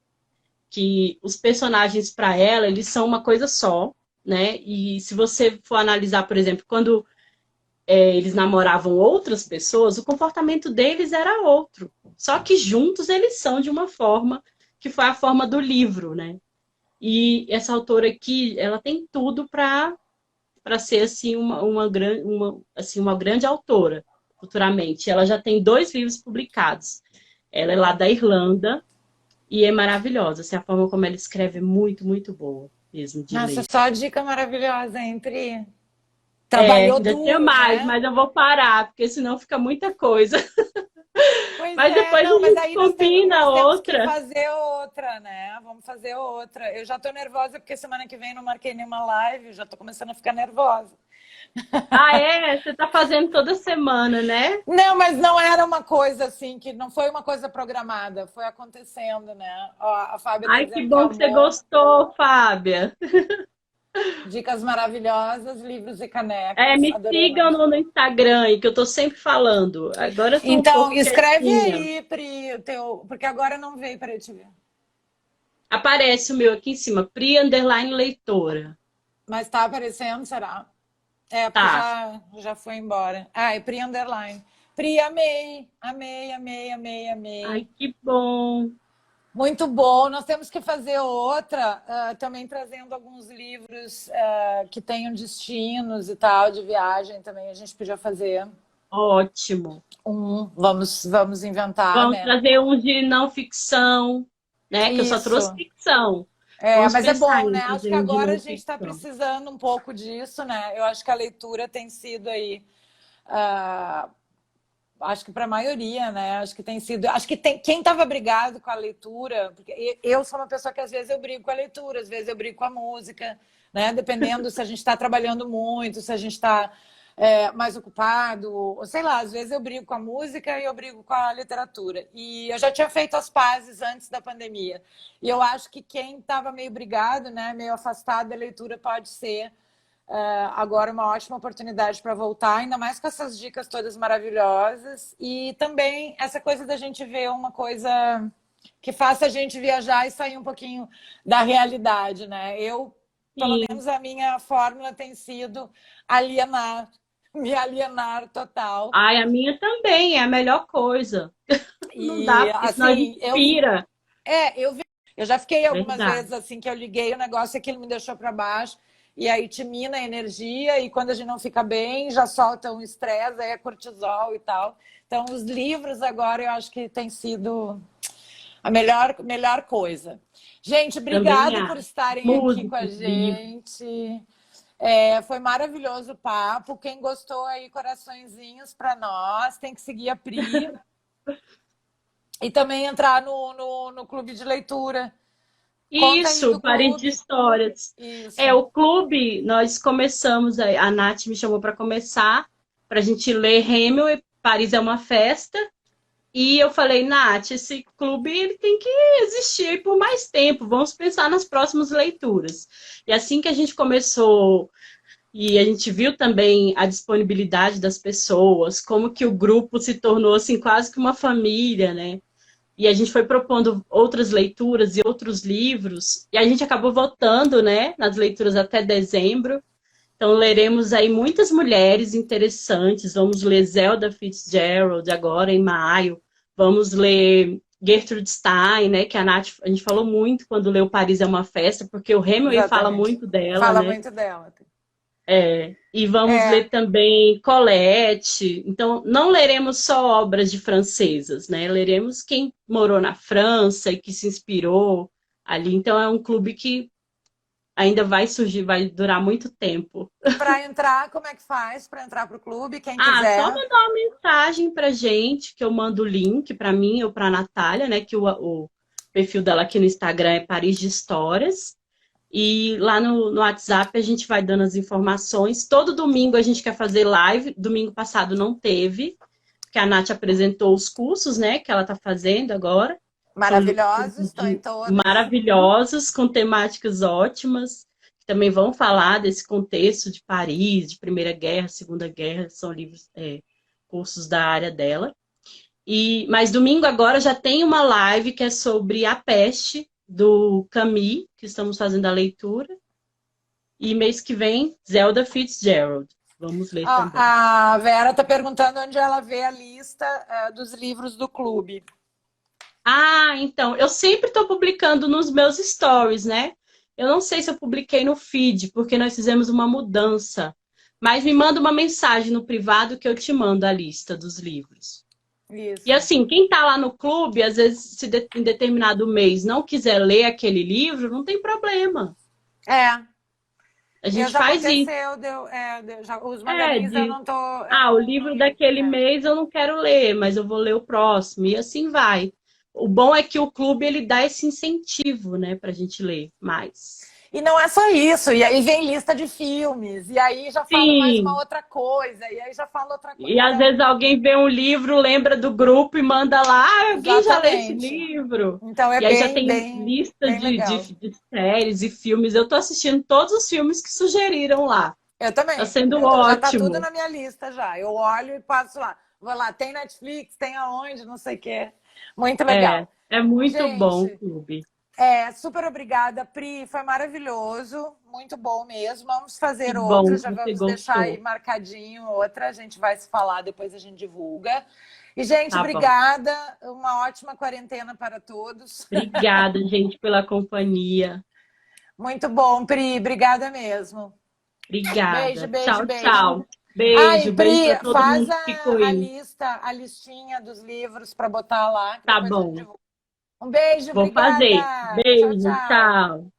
Que os personagens, para ela, eles são uma coisa só, né? E se você for analisar, por exemplo, quando eles namoravam outras pessoas, o comportamento deles era outro. Só que juntos eles são de uma forma que foi a forma do livro, né? E essa autora aqui, ela tem tudo para ser assim assim, uma grande autora futuramente. Ela já tem 2 livros publicados. Ela é lá Boa. da Irlanda e é maravilhosa. Assim, a forma como ela escreve é muito, muito boa mesmo de Nossa, ler. só dica maravilhosa, entre. Trabalhou Ainda tinha duro, mais, né? mas eu vou parar, porque senão fica muita coisa. Pois Mas é, depois não, a mas gente aí combina nós temos que outra. fazer outra, né? Vamos fazer outra. Eu já tô nervosa porque semana que vem não marquei nenhuma live, já tô começando a ficar nervosa. Ah, é? Você está fazendo toda semana, né? Não, mas não era uma coisa assim, que não foi uma coisa programada, foi acontecendo, né? Ó, a Fábia tá Ai, que dizendo que bom que você amou. gostou, Fábia. Dicas maravilhosas, livros e canecas. Me Adorei sigam muito. no Instagram, que eu estou sempre falando. Agora eu tô um Então, pouco escreve quietinha. aí, Pri, o teu, porque agora não veio para eu te ver. Aparece o meu aqui em cima, Pri Underline Leitora. Mas tá aparecendo, será? É, porque Tá. já foi embora. Ah, é Pri Underline. Pri, amei, amei, amei, amei, Ai, amei. que bom. Muito bom. Nós temos que fazer outra, também trazendo alguns livros que tenham destinos e tal, de viagem também. A gente podia fazer Ótimo. vamos inventar, Vamos né? trazer uns de não ficção, né? Que eu só trouxe Isso. ficção. É, Vamos mas é pensar bom, né? em Acho trazer que um de agora a não gente está ficção. precisando um pouco disso, né? Eu acho que a leitura tem sido aí. ah, Acho que para a maioria, né? Acho que tem sido. Acho que tem quem estava brigado com a leitura, porque eu sou uma pessoa que às vezes eu brigo com a leitura, às vezes eu brigo com a música, né? Dependendo se a gente está trabalhando muito, se a gente está mais ocupado, ou sei lá, às vezes eu brigo com a música e eu brigo com a literatura. E eu já tinha feito as pazes antes da pandemia. E eu acho que quem estava meio brigado, né, meio afastado da leitura, pode ser agora uma ótima oportunidade para voltar, ainda mais com essas dicas todas maravilhosas. E também essa coisa da gente ver uma coisa que faça a gente viajar e sair um pouquinho da realidade, né? Pelo Sim. menos a minha fórmula tem sido alienar, me alienar total. Ai, a minha também é a melhor coisa. Não dá, E porque senão a gente assim, pira. eu já fiquei algumas Verdade. vezes assim que eu liguei o negócio e aquilo me deixou para baixo. E aí te mina a energia, e quando a gente não fica bem, já solta um estresse, aí é cortisol e tal. Então, os livros agora eu acho que tem sido a melhor coisa. Gente, Também obrigado por acho. estarem aqui com a Músicas, livros. gente. Foi maravilhoso o papo. Quem gostou aí, coraçõezinhos para nós. Tem que seguir a Pri. E também entrar no clube de leitura. Conta aí Isso, do Paris de clube. Histórias. Isso. O clube, nós começamos, a Nath me chamou para começar, para a gente ler Hamilton e Paris é uma festa. E eu falei, Nath, esse clube ele tem que existir por mais tempo, vamos pensar nas próximas leituras. E assim que a gente começou, e a gente viu também a disponibilidade das pessoas, como que o grupo se tornou assim quase que uma família, né? E a gente foi propondo outras leituras e outros livros, e a gente acabou votando, né, nas leituras até dezembro. Então, leremos aí muitas mulheres interessantes. Vamos ler Zelda Fitzgerald agora, em maio. Vamos ler Gertrude Stein, né, que a gente falou muito quando leu Paris é uma Festa, porque o Hemingway fala Exatamente. muito dela, Fala né? muito dela. E vamos É, ler também Colette. Então, não leremos só obras de francesas, né? Leremos quem morou na França e que se inspirou ali. Então, é um clube que ainda vai surgir, vai durar muito tempo. para entrar, como é que faz para entrar para o clube? Quem Só quiser. mandar uma mensagem pra gente, que eu mando o link para mim ou para Natália, né? Que o perfil dela aqui no Instagram é Paris de Histórias. E lá no WhatsApp a gente vai dando as informações. Todo domingo a gente quer fazer live. Domingo passado não teve, porque a Nath apresentou os cursos, né, que ela está fazendo agora. São Maravilhosos, cursos estão em todas. maravilhosos, com temáticas ótimas, que também vão falar desse contexto de Paris, de Primeira Guerra, Segunda Guerra, são livros, cursos da área dela. Mas domingo agora já tem uma live que é sobre a peste, do Camus, que estamos fazendo a leitura. E mês que vem, Zelda Fitzgerald. Vamos ler também. A Vera está perguntando onde ela vê a lista dos livros do clube. Então, eu sempre estou publicando nos meus stories, né? Eu não sei se eu publiquei no feed, porque nós fizemos uma mudança. Mas me manda uma mensagem no privado que eu te mando a lista dos livros. E Isso. assim, quem está lá no clube, às vezes, se em determinado mês não quiser ler aquele livro, não tem problema. É, A eu gente já faz isso. aconteceu, os magazines eu não tô, O livro li. daquele mês eu não quero ler, mas eu vou ler o próximo. E assim vai. O bom é que o clube ele dá esse incentivo, né, para a gente ler mais. E não é só isso, e aí vem lista de filmes, e aí já fala mais uma Sim. outra coisa, e aí já fala outra coisa. E às Então, vezes alguém vê um livro, lembra do grupo e manda lá, alguém já leu esse exatamente. livro. Então é E aí já bem, tem bem, lista bem legal. de séries e filmes. Eu tô assistindo todos os filmes que sugeriram lá. Eu Tá também. sendo Já tá tudo ótimo. na minha lista já. Eu olho e passo lá. Vou lá, tem Netflix, tem aonde, não sei o quê. Muito legal. É muito bom o Gente, clube. Super obrigada, Pri. Foi maravilhoso. Muito bom mesmo. Vamos Que fazer bom outra. que Já você vamos deixar aí gostou. marcadinho outra. A gente vai se falar, depois a gente divulga. E, gente, Tá bom. obrigada. Uma ótima quarentena para todos. Obrigada, gente, pela companhia. Muito bom, Pri. Obrigada mesmo. Beijo, Obrigada. beijo, Tchau, beijo. tchau. Ai, Beijo Pri, para todo faz mundo que ficou a aí. lista, a listinha dos livros para botar lá, que Tá depois a gente bom. divulga. Um beijo, Vou fazer. obrigada. Tchau, Beijo, tchau. tchau.